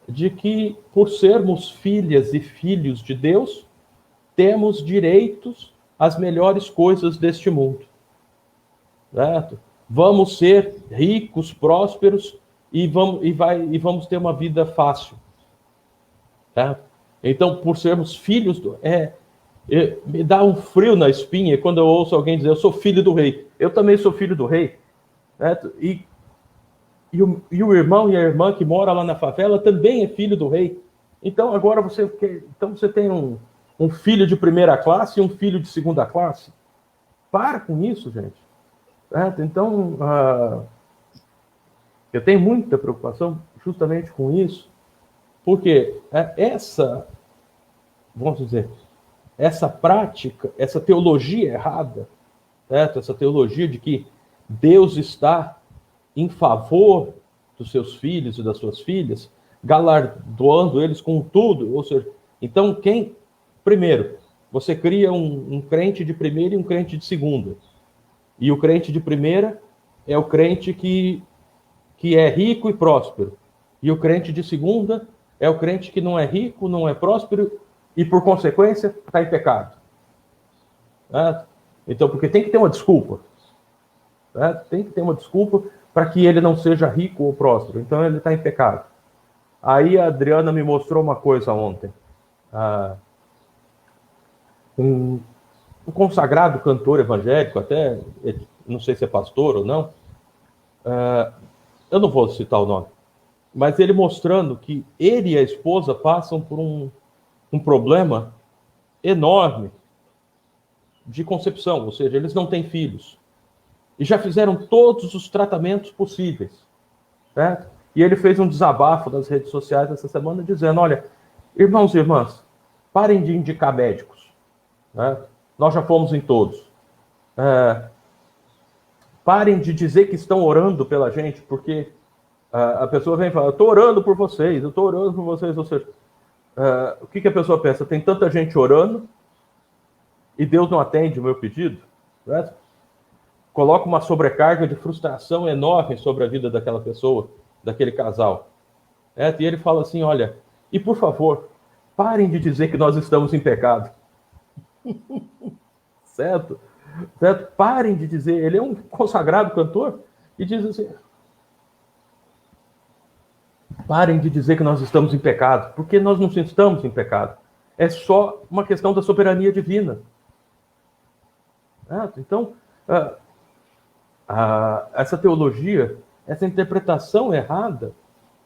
Speaker 1: de que por sermos filhas e filhos de Deus, temos direitos às melhores coisas deste mundo. Certo? Vamos ser ricos, prósperos e vamos ter uma vida fácil. Certo? Então, por sermos filhos me dá um frio na espinha quando eu ouço alguém dizer, eu sou filho do rei. Eu também sou filho do rei. Certo? E o irmão e a irmã que mora lá na favela também é filho do rei. Então, agora você tem um filho de primeira classe e um filho de segunda classe. Para com isso, gente. Certo? Então, eu tenho muita preocupação justamente com isso, porque vamos dizer, essa prática, essa teologia errada, certo? Essa teologia de que Deus está em favor dos seus filhos e das suas filhas, galardoando eles com tudo, ou seja, então primeiro, você cria um crente de primeira e um crente de segunda, e o crente de primeira é o crente que é rico e próspero, e o crente de segunda é o crente que não é rico, não é próspero, e por consequência está em pecado. Então, porque tem que ter uma desculpa. Tem que ter uma desculpa para que ele não seja rico ou próspero. Então ele está em pecado. Aí a Adriana me mostrou uma coisa ontem. Um consagrado cantor evangélico, até, não sei se é pastor ou não, eu não vou citar o nome, mas ele mostrando que ele e a esposa passam por um problema enorme de concepção, ou seja, eles não têm filhos. E já fizeram todos os tratamentos possíveis. Certo? E ele fez um desabafo nas redes sociais essa semana, dizendo, olha, irmãos e irmãs, parem de indicar médicos. Né? Nós já fomos em todos. Parem de dizer que estão orando pela gente, porque a pessoa vem e fala, eu estou orando por vocês, ou seja, o que a pessoa pensa? Tem tanta gente orando e Deus não atende o meu pedido? Certo? Coloca uma sobrecarga de frustração enorme sobre a vida daquela pessoa, daquele casal. E ele fala assim, olha, e por favor, parem de dizer que nós estamos em pecado. Certo? Parem de dizer, ele é um consagrado cantor, e diz assim, parem de dizer que nós estamos em pecado, porque nós não estamos em pecado. É só uma questão da soberania divina. Então, essa teologia, essa interpretação errada,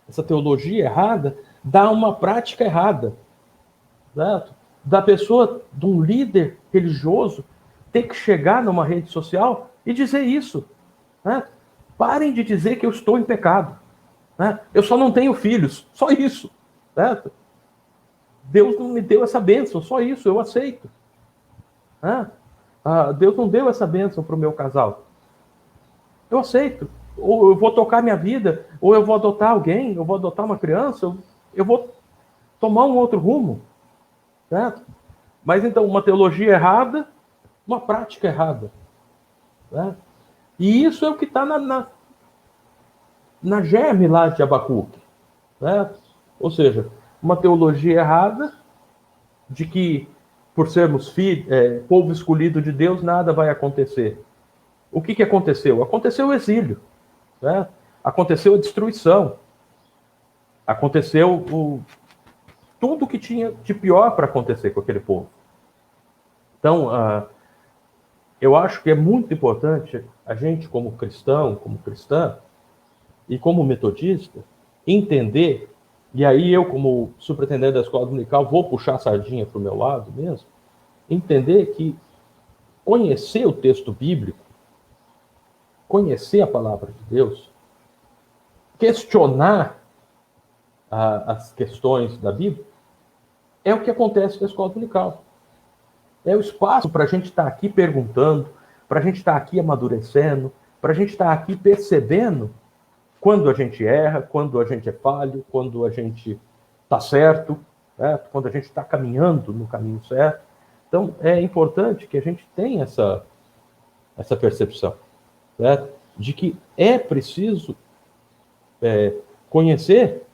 Speaker 1: essa teologia errada, dá uma prática errada. Certo? Da pessoa, de um líder religioso, ter que chegar numa rede social e dizer isso. Certo? Parem de dizer que eu estou em pecado. Eu só não tenho filhos, só isso. Certo? Deus não me deu essa bênção, só isso, eu aceito. Deus não deu essa bênção para o meu casal. Eu aceito. ou eu vou tocar minha vida, ou eu vou adotar alguém, eu vou adotar uma criança, eu vou tomar um outro rumo, certo? Mas então, uma teologia errada, uma prática errada, né? E isso é o que está na germe lá de Abacuque, né? Ou seja, uma teologia errada de que, por sermos povo escolhido de Deus, nada vai acontecer. O que aconteceu? Aconteceu o exílio, né? Aconteceu a destruição, aconteceu tudo o que tinha de pior para acontecer com aquele povo. Então, eu acho que é muito importante a gente, como cristão, como cristã, e como metodista, entender, e aí eu, como superintendente da escola dominical, vou puxar a sardinha para o meu lado mesmo, entender que conhecer o texto bíblico, conhecer a palavra de Deus, questionar as questões da Bíblia, é o que acontece na escola dominical. É o espaço para a gente estar aqui perguntando, para a gente estar aqui amadurecendo, para a gente estar aqui percebendo quando a gente erra, quando a gente é falho, quando a gente está certo, né? Quando a gente está caminhando no caminho certo. Então, é importante que a gente tenha essa percepção, certo? De que é preciso conhecer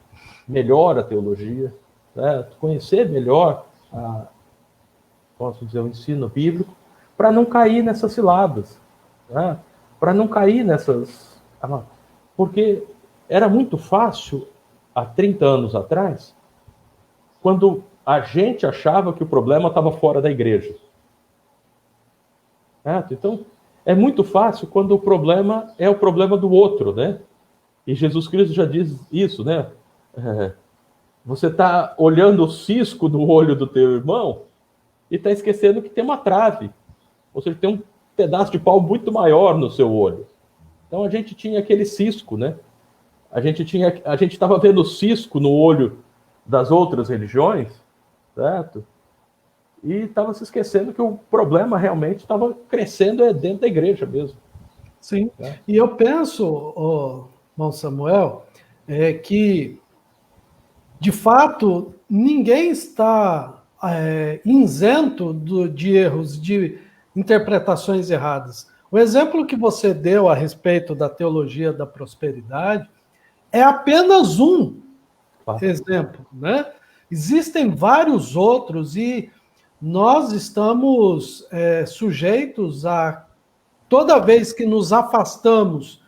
Speaker 1: melhor a teologia, certo? Conhecer melhor posso dizer, o ensino bíblico, para não cair nessas ciladas, né? Para não cair nessas... Porque era muito fácil, há 30 anos atrás, quando a gente achava que o problema estava fora da igreja. Certo? Então, é muito fácil quando o problema é o problema do outro, né? E Jesus Cristo já diz isso, né? Você está olhando o cisco no olho do teu irmão e está esquecendo que tem uma trave. Ou seja, tem um pedaço de pau muito maior no seu olho. Então a gente tinha aquele cisco, né? A gente estava vendo o cisco no olho das outras religiões, certo? E estava se esquecendo que o problema realmente estava crescendo dentro da igreja mesmo.
Speaker 2: Sim. E eu penso, irmão Samuel, que de fato ninguém está isento de erros, de interpretações erradas. O exemplo que você deu a respeito da teologia da prosperidade é apenas um exemplo, né? Existem vários outros e nós estamos sujeitos a, toda vez que nos afastamos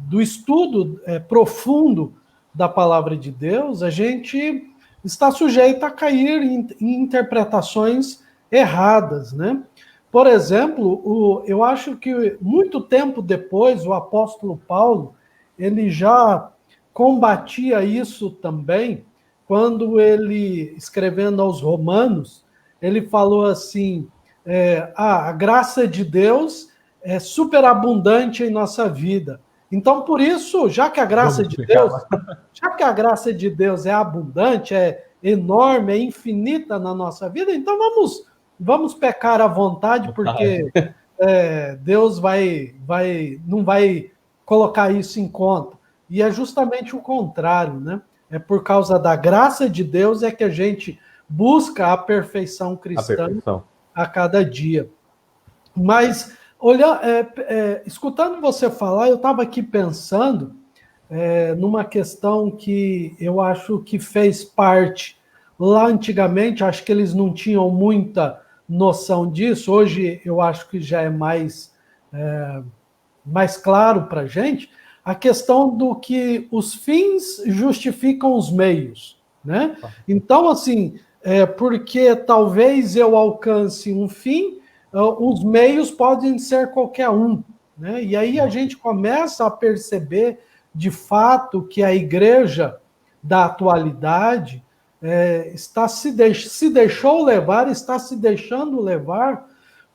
Speaker 2: do estudo profundo da palavra de Deus, a gente está sujeito a cair em interpretações erradas, né? Por exemplo, eu acho que muito tempo depois, o apóstolo Paulo, ele já combatia isso também, quando ele, escrevendo aos Romanos, ele falou assim, a graça de Deus é superabundante em nossa vida. Então, por isso, já que a graça de Deus é abundante, é enorme, é infinita na nossa vida, então vamos pecar à vontade, porque Deus não vai colocar isso em conta. E é justamente o contrário, né? É por causa da graça de Deus é que a gente busca a perfeição cristã a cada dia. Mas, escutando você falar, eu estava aqui pensando numa questão que eu acho que fez parte lá antigamente, acho que eles não tinham muita noção disso, hoje eu acho que já é mais claro para a gente, a questão do que os fins justificam os meios, né? Então, assim, porque talvez eu alcance um fim, os meios podem ser qualquer um, né? E aí a gente começa a perceber, de fato, que a igreja da atualidade está se deixou levar, está se deixando levar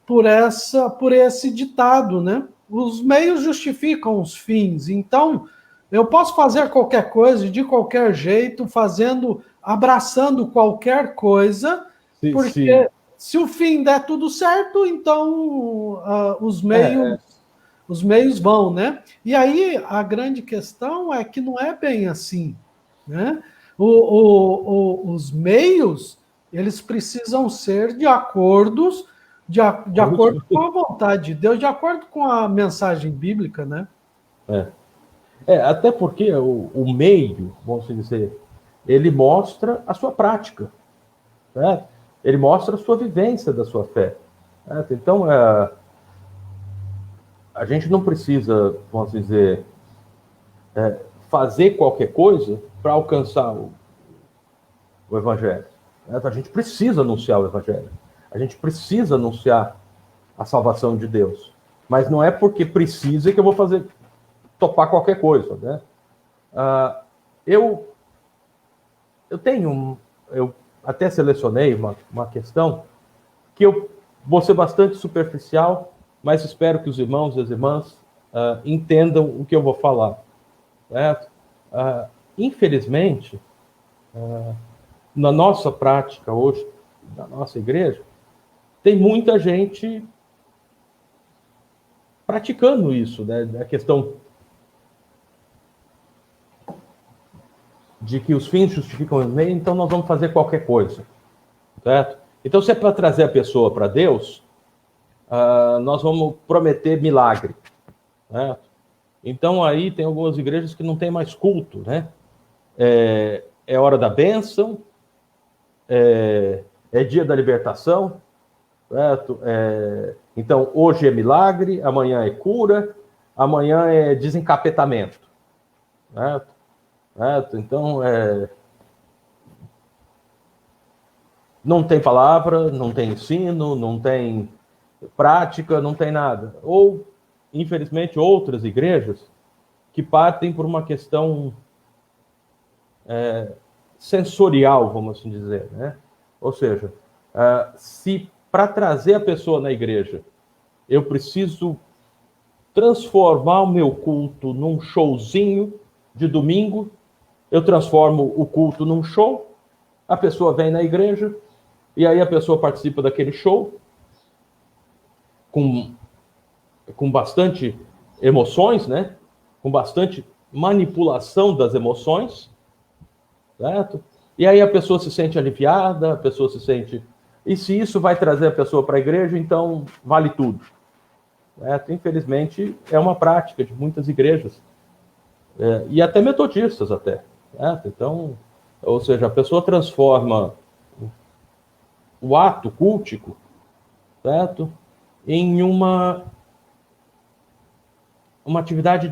Speaker 2: por esse ditado, né? Os meios justificam os fins. Então, eu posso fazer qualquer coisa, de qualquer jeito, abraçando qualquer coisa, porque se o fim der tudo certo, então os meios os meios vão, né? E aí a grande questão é que não é bem assim, né? Os meios, eles precisam ser de acordo com a vontade de Deus, de acordo com a mensagem bíblica, né?
Speaker 1: Até porque o meio, vamos dizer, ele mostra a sua prática, né? Ele mostra a sua vivência da sua fé. Né? Então, a gente não precisa, vamos dizer, fazer qualquer coisa para alcançar o Evangelho. Né? A gente precisa anunciar o Evangelho. A gente precisa anunciar a salvação de Deus. Mas não é porque precisa que eu vou topar qualquer coisa, né? Eu até selecionei uma questão que eu vou ser bastante superficial, mas espero que os irmãos e as irmãs entendam o que eu vou falar. Certo? Infelizmente, na nossa prática hoje, na nossa igreja, tem muita gente praticando isso, né? A questão de que os fins justificam os meios, então nós vamos fazer qualquer coisa, certo? Então, se é para trazer a pessoa para Deus, nós vamos prometer milagre, certo? Então, aí tem algumas igrejas que não tem mais culto, né? É hora da bênção, é dia da libertação, certo? Então, hoje é milagre, amanhã é cura, amanhã é desencapetamento, certo? Então, não tem palavra, não tem ensino, não tem prática, não tem nada. Ou, infelizmente, outras igrejas que partem por uma questão sensorial, vamos assim dizer, né? Ou seja, se para trazer a pessoa na igreja eu preciso transformar o meu culto num showzinho de domingo, eu transformo o culto num show, a pessoa vem na igreja, e aí a pessoa participa daquele show, com bastante emoções, né? Com bastante manipulação das emoções, certo? E aí a pessoa se sente aliviada, a pessoa se sente... E se isso vai trazer a pessoa para a igreja, então vale tudo. Certo? Infelizmente, é uma prática de muitas igrejas, e até metodistas até. Certo? Então, ou seja, a pessoa transforma o ato cultico, certo? Em uma atividade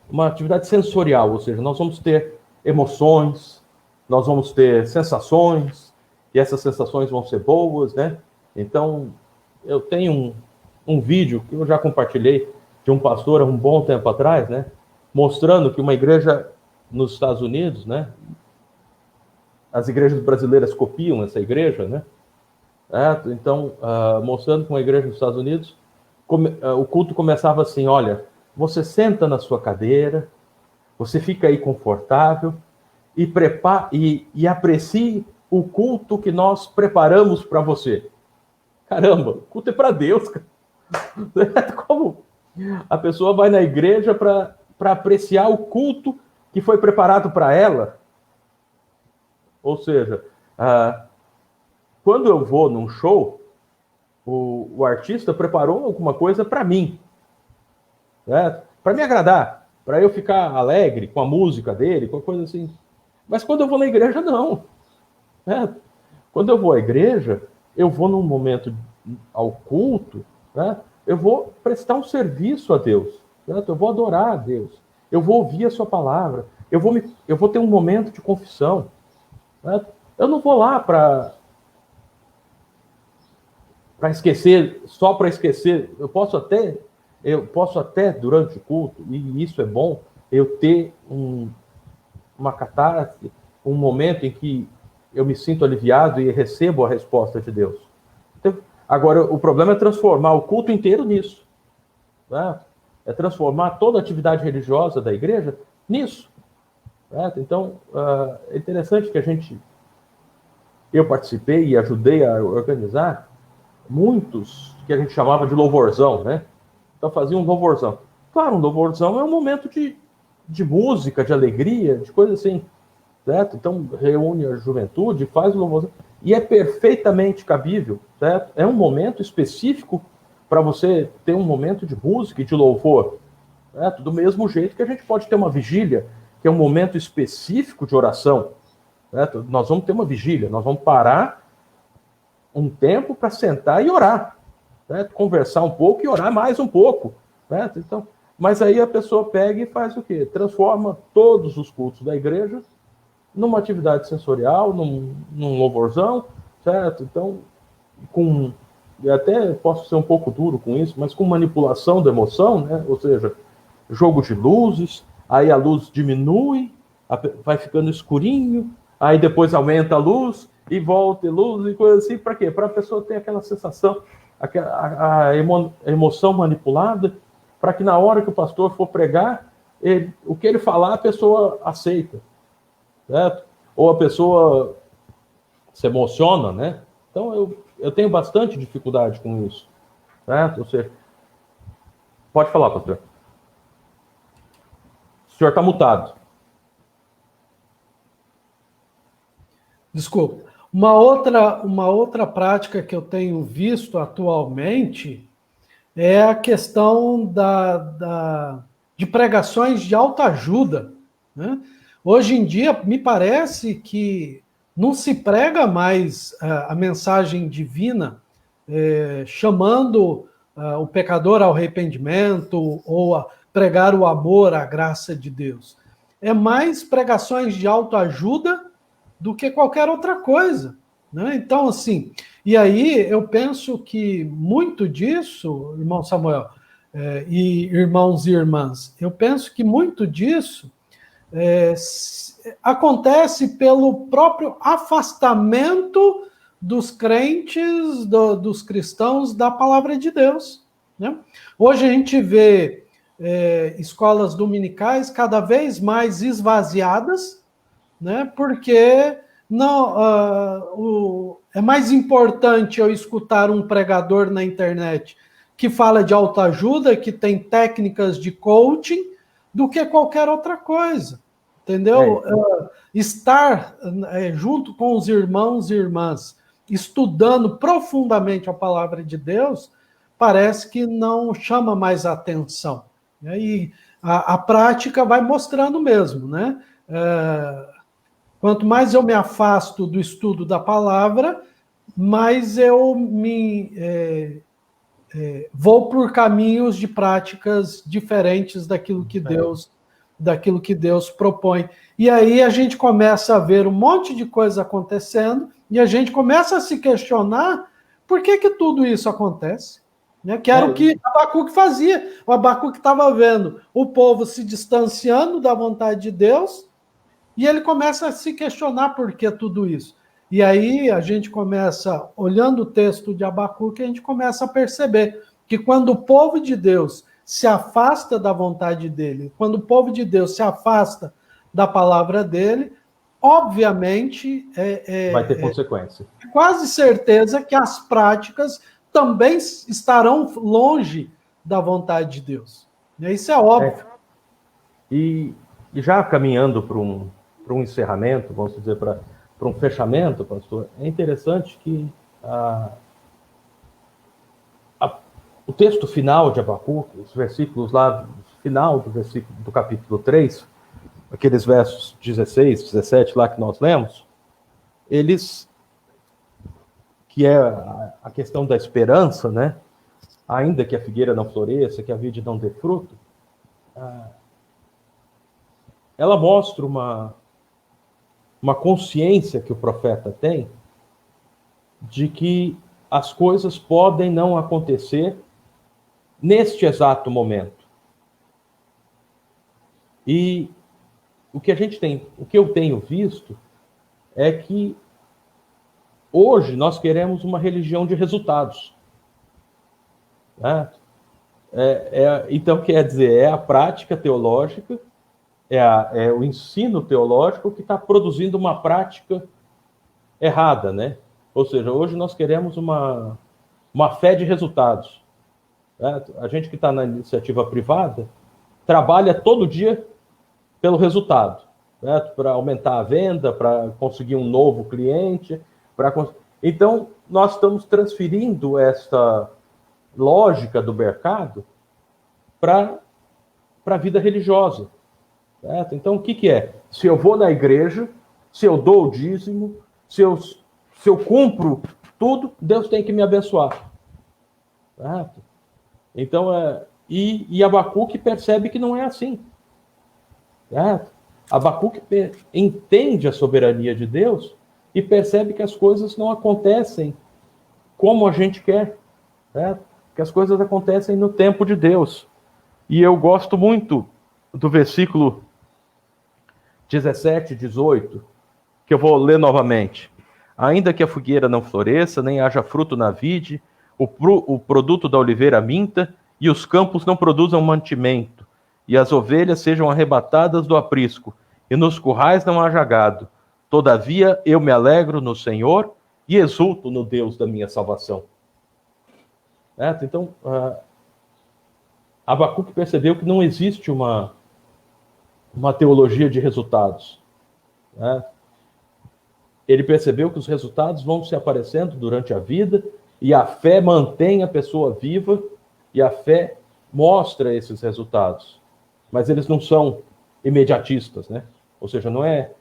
Speaker 1: uma atividade sensorial, ou seja, nós vamos ter emoções, nós vamos ter sensações, e essas sensações vão ser boas, né? Então, eu tenho um vídeo que eu já compartilhei de um pastor há um bom tempo atrás, né? Mostrando que uma igreja nos Estados Unidos, né? As igrejas brasileiras copiam essa igreja, né? Então, mostrando que uma igreja nos Estados Unidos, o culto começava assim: olha, você senta na sua cadeira, você fica aí confortável e aprecie o culto que nós preparamos para você. Caramba, o culto é para Deus, cara. Como a pessoa vai na igreja para apreciar o culto que foi preparado para ela? Ou seja, quando eu vou num show, o artista preparou alguma coisa para mim, né? Para me agradar, para eu ficar alegre com a música dele, com coisa assim. Mas quando eu vou na igreja, não. Né? Quando eu vou à igreja, eu vou num momento ao culto, né? Eu vou prestar um serviço a Deus, certo? Eu vou adorar a Deus, eu vou ouvir a sua palavra, eu vou ter um momento de confissão, certo? Eu não vou lá para esquecer, só para esquecer. Eu posso até durante o culto, e isso é bom, eu ter uma catarse, um momento em que eu me sinto aliviado e recebo a resposta de Deus. Então, agora, o problema é transformar o culto inteiro nisso, né? É transformar toda a atividade religiosa da igreja nisso. Certo? Então, é interessante que eu participei e ajudei a organizar muitos que a gente chamava de louvorzão, né? Então fazia um louvorzão. Claro, um louvorzão é um momento de música, de alegria, de coisa assim, certo? Então reúne a juventude, faz o louvorzão, e é perfeitamente cabível, certo? É um momento específico para você ter um momento de música e de louvor, certo? Do mesmo jeito que a gente pode ter uma vigília, que é um momento específico de oração, certo? Nós vamos ter uma vigília, nós vamos parar um tempo para sentar e orar, certo? Conversar um pouco e orar mais um pouco, certo? Então, mas aí a pessoa pega e faz o quê? Transforma todos os cultos da igreja numa atividade sensorial, num louvorzão, certo? Então, eu até posso ser um pouco duro com isso, mas com manipulação da emoção, né? Ou seja, jogo de luzes, aí a luz diminui, vai ficando escurinho, aí depois aumenta a luz e volta a luz e coisa assim. Para quê? Para a pessoa ter aquela sensação, a emoção manipulada, para que na hora que o pastor for pregar, o que ele falar, a pessoa aceita, certo? Ou a pessoa se emociona, né? Então eu tenho bastante dificuldade com isso, certo? Ou seja, pode falar, pastor. O senhor está mutado.
Speaker 2: Desculpa. Uma outra prática que eu tenho visto atualmente é a questão de pregações de autoajuda, né? Hoje em dia, me parece que não se prega mais a mensagem divina, chamando o pecador ao arrependimento ou a pregar o amor, a graça de Deus. É mais pregações de autoajuda do que qualquer outra coisa, né? Então, assim, e aí eu penso que muito disso, irmão Samuel, e irmãos e irmãs, eu penso que muito disso acontece pelo próprio afastamento dos crentes, dos cristãos da palavra de Deus, né? Hoje a gente vê escolas dominicais cada vez mais esvaziadas, né? Porque não, é mais importante eu escutar um pregador na internet que fala de autoajuda, que tem técnicas de coaching, do que qualquer outra coisa, entendeu? Estar junto com os irmãos e irmãs, estudando profundamente a palavra de Deus, parece que não chama mais atenção. E a prática vai mostrando mesmo, né? Quanto mais eu me afasto do estudo da palavra, mais eu vou por caminhos de práticas diferentes daquilo que Deus propõe. E aí a gente começa a ver um monte de coisa acontecendo e a gente começa a se questionar por que tudo isso acontece. Né? Que era o que Abacuque fazia. O Abacuque estava vendo o povo se distanciando da vontade de Deus e ele começa a se questionar por que tudo isso. E aí a gente começa, olhando o texto de Abacuque, a gente começa a perceber que quando o povo de Deus se afasta da vontade dele, quando o povo de Deus se afasta da palavra dele, obviamente
Speaker 1: vai ter consequência.
Speaker 2: É quase certeza que as práticas também estarão longe da vontade de Deus. Isso é óbvio.
Speaker 1: E já caminhando para um encerramento, vamos dizer, para um fechamento, pastor, é interessante que o texto final de Abacuque, os versículos lá, final do capítulo 3, aqueles versos 16, 17 lá que nós lemos, eles, que é a questão da esperança, né? Ainda que a figueira não floresça, que a vide não dê fruto, ela mostra uma consciência que o profeta tem de que as coisas podem não acontecer neste exato momento. E o que eu tenho visto é que hoje nós queremos uma religião de resultados. Né? Então, quer dizer, é a prática teológica, é o ensino teológico que está produzindo uma prática errada, né? Ou seja, hoje nós queremos uma fé de resultados. né? A gente que está na iniciativa privada trabalha todo dia pelo resultado, né? Para aumentar a venda, para conseguir um novo cliente. Então, nós estamos transferindo essa lógica do mercado para a vida religiosa. Certo? Então, o que é? Se eu vou na igreja, se eu dou o dízimo, se eu cumpro tudo, Deus tem que me abençoar. Certo? Então, e Abacuque percebe que não é assim. Certo? Abacuque entende a soberania de Deus e percebe que as coisas não acontecem como a gente quer. Certo? Que as coisas acontecem no tempo de Deus. E eu gosto muito do versículo 17, 18, que eu vou ler novamente. Ainda que a figueira não floresça, nem haja fruto na vide, o produto da oliveira minta, e os campos não produzam mantimento, e as ovelhas sejam arrebatadas do aprisco, e nos currais não haja gado. Todavia eu me alegro no Senhor e exulto no Deus da minha salvação. Então, Abacuque percebeu que não existe uma teologia de resultados. Ele percebeu que os resultados vão se aparecendo durante a vida e a fé mantém a pessoa viva e a fé mostra esses resultados. Mas eles não são imediatistas, né? Ou seja, não é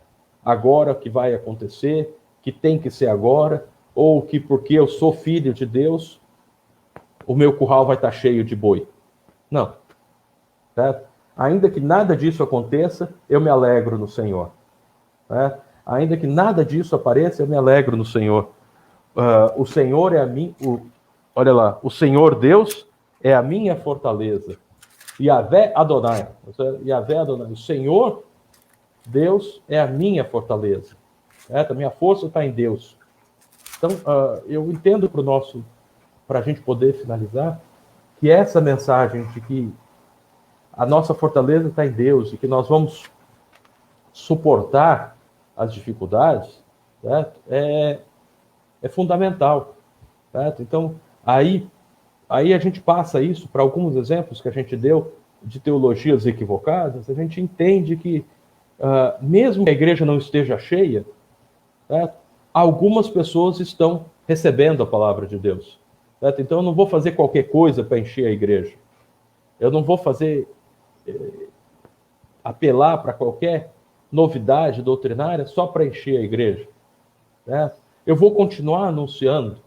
Speaker 1: agora que vai acontecer, que tem que ser agora, ou que porque eu sou filho de Deus, o meu curral vai estar cheio de boi. Não. Certo? Ainda que nada disso aconteça, eu me alegro no Senhor. Certo? Ainda que nada disso apareça, eu me alegro no Senhor. O Senhor é a mim, olha lá, o Senhor Deus é a minha fortaleza. Yahvé Adonai. Yahvé Adonai. O Senhor Deus é a minha fortaleza. A minha força está em Deus. Então, eu entendo para a gente poder finalizar, que essa mensagem de que a nossa fortaleza está em Deus e que nós vamos suportar as dificuldades, certo? É fundamental. Certo? Então, aí a gente passa isso para alguns exemplos que a gente deu de teologias equivocadas, a gente entende que, mesmo que a igreja não esteja cheia, certo? Algumas pessoas estão recebendo a palavra de Deus. Certo? Então, eu não vou fazer qualquer coisa para encher a igreja. Eu não vou apelar para qualquer novidade doutrinária só para encher a igreja. Certo? Eu vou continuar anunciando.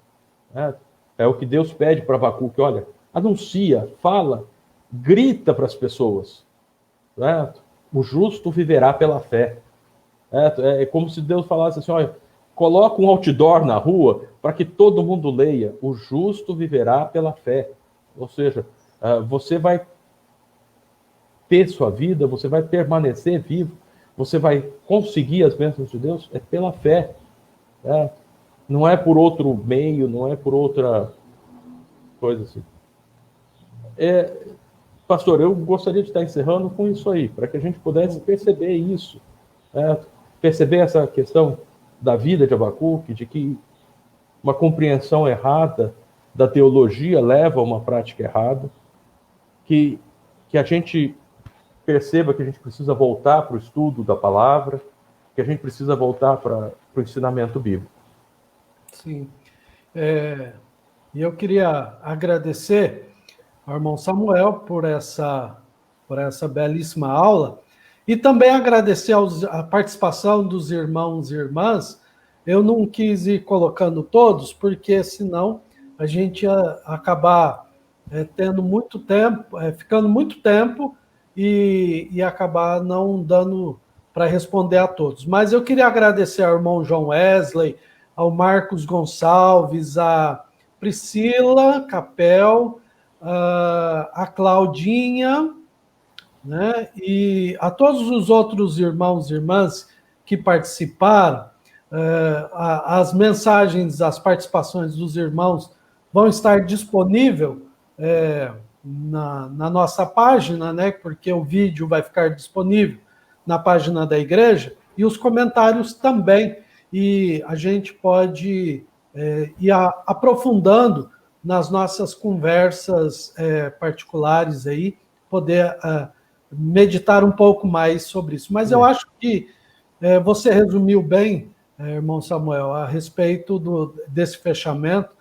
Speaker 1: Certo? É o que Deus pede para Abacuque. Olha, anuncia, fala, grita para as pessoas. Certo? O justo viverá pela fé. Certo? É como se Deus falasse assim, olha, coloca um outdoor na rua para que todo mundo leia. O justo viverá pela fé. Ou seja, você vai ter sua vida, você vai permanecer vivo, você vai conseguir as bênçãos de Deus, é pela fé. Não é por outro meio, não é por outra coisa assim. Pastor, eu gostaria de estar encerrando com isso aí, para que a gente pudesse perceber isso. Perceber essa questão da vida de Abacuque, de que uma compreensão errada da teologia leva a uma prática errada, que a gente perceba que a gente precisa voltar para o estudo da palavra, que a gente precisa voltar para o ensinamento bíblico.
Speaker 2: Sim. E eu queria agradecer ao irmão Samuel por essa belíssima aula e também agradecer a participação dos irmãos e irmãs. Eu não quis ir colocando todos, porque senão a gente ia acabar tendo muito tempo, ficando muito tempo e acabar não dando para responder a todos. Mas eu queria agradecer ao irmão João Wesley, ao Marcos Gonçalves, a Priscila Capel, a Claudinha, né, e a todos os outros irmãos e irmãs que participaram. As mensagens, as participações dos irmãos vão estar disponíveis na nossa página, né, porque o vídeo vai ficar disponível na página da igreja, e os comentários também. E a gente pode ir aprofundando nas nossas conversas particulares aí, poder meditar um pouco mais sobre isso. Mas eu acho que você resumiu bem, irmão Samuel, a respeito desse fechamento,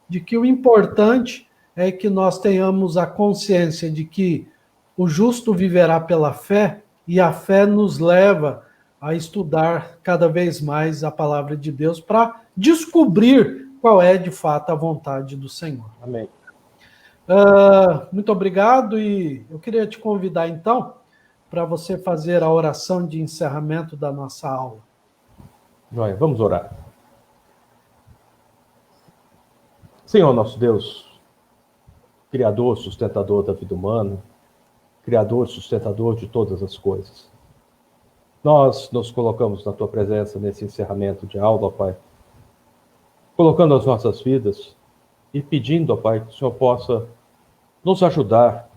Speaker 2: de que o importante é que nós tenhamos a consciência de que o justo viverá pela fé, e a fé nos leva a estudar cada vez mais a palavra de Deus para descobrir qual é de fato a vontade do Senhor.
Speaker 1: Amém.
Speaker 2: Muito obrigado, e eu queria te convidar então para você fazer a oração de encerramento da nossa aula.
Speaker 1: Joia, vamos orar. Senhor nosso Deus, Criador, sustentador da vida humana, Criador, sustentador de todas as coisas, nós nos colocamos na Tua presença nesse encerramento de aula, ó Pai, colocando as nossas vidas e pedindo, ó Pai, que o Senhor possa nos ajudar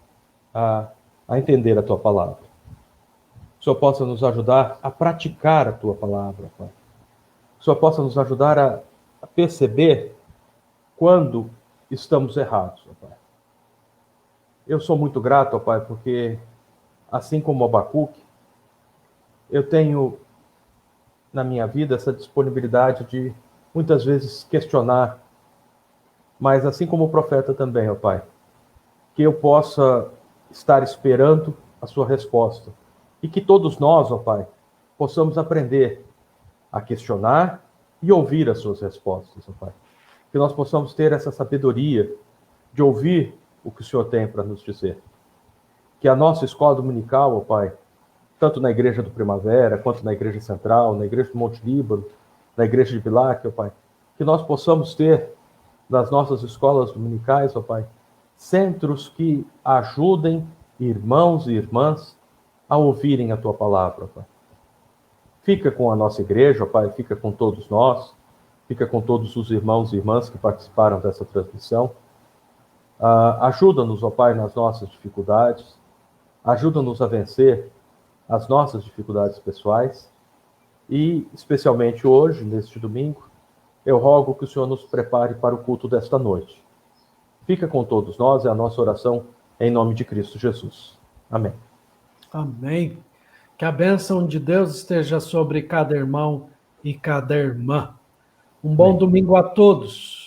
Speaker 1: a entender a Tua palavra. Que o Senhor possa nos ajudar a praticar a Tua palavra, Pai. Que o Senhor possa nos ajudar a perceber quando estamos errados, ó Pai. Eu sou muito grato, ó Pai, porque, assim como Abacuque, eu tenho na minha vida essa disponibilidade de, muitas vezes, questionar, mas assim como o profeta também, ó Pai, que eu possa estar esperando a sua resposta. E que todos nós, ó Pai, possamos aprender a questionar e ouvir as suas respostas, ó Pai. Que nós possamos ter essa sabedoria de ouvir o que o Senhor tem para nos dizer. Que a nossa escola dominical, ó Pai, tanto na Igreja do Primavera, quanto na Igreja Central, na Igreja do Monte Líbano, na Igreja de Bilac, ó Pai, que nós possamos ter, nas nossas escolas dominicais, ó Pai, centros que ajudem irmãos e irmãs a ouvirem a Tua palavra, ó Pai. Fica com a nossa igreja, ó Pai, fica com todos nós, fica com todos os irmãos e irmãs que participaram dessa transmissão. Ajuda-nos, ó Pai, nas nossas dificuldades, ajuda-nos a vencer as nossas dificuldades pessoais e, especialmente hoje, neste domingo, eu rogo que o Senhor nos prepare para o culto desta noite. Fica com todos nós, é a nossa oração em nome de Cristo Jesus. Amém.
Speaker 2: Amém. Que a bênção de Deus esteja sobre cada irmão e cada irmã. Um bom domingo a todos.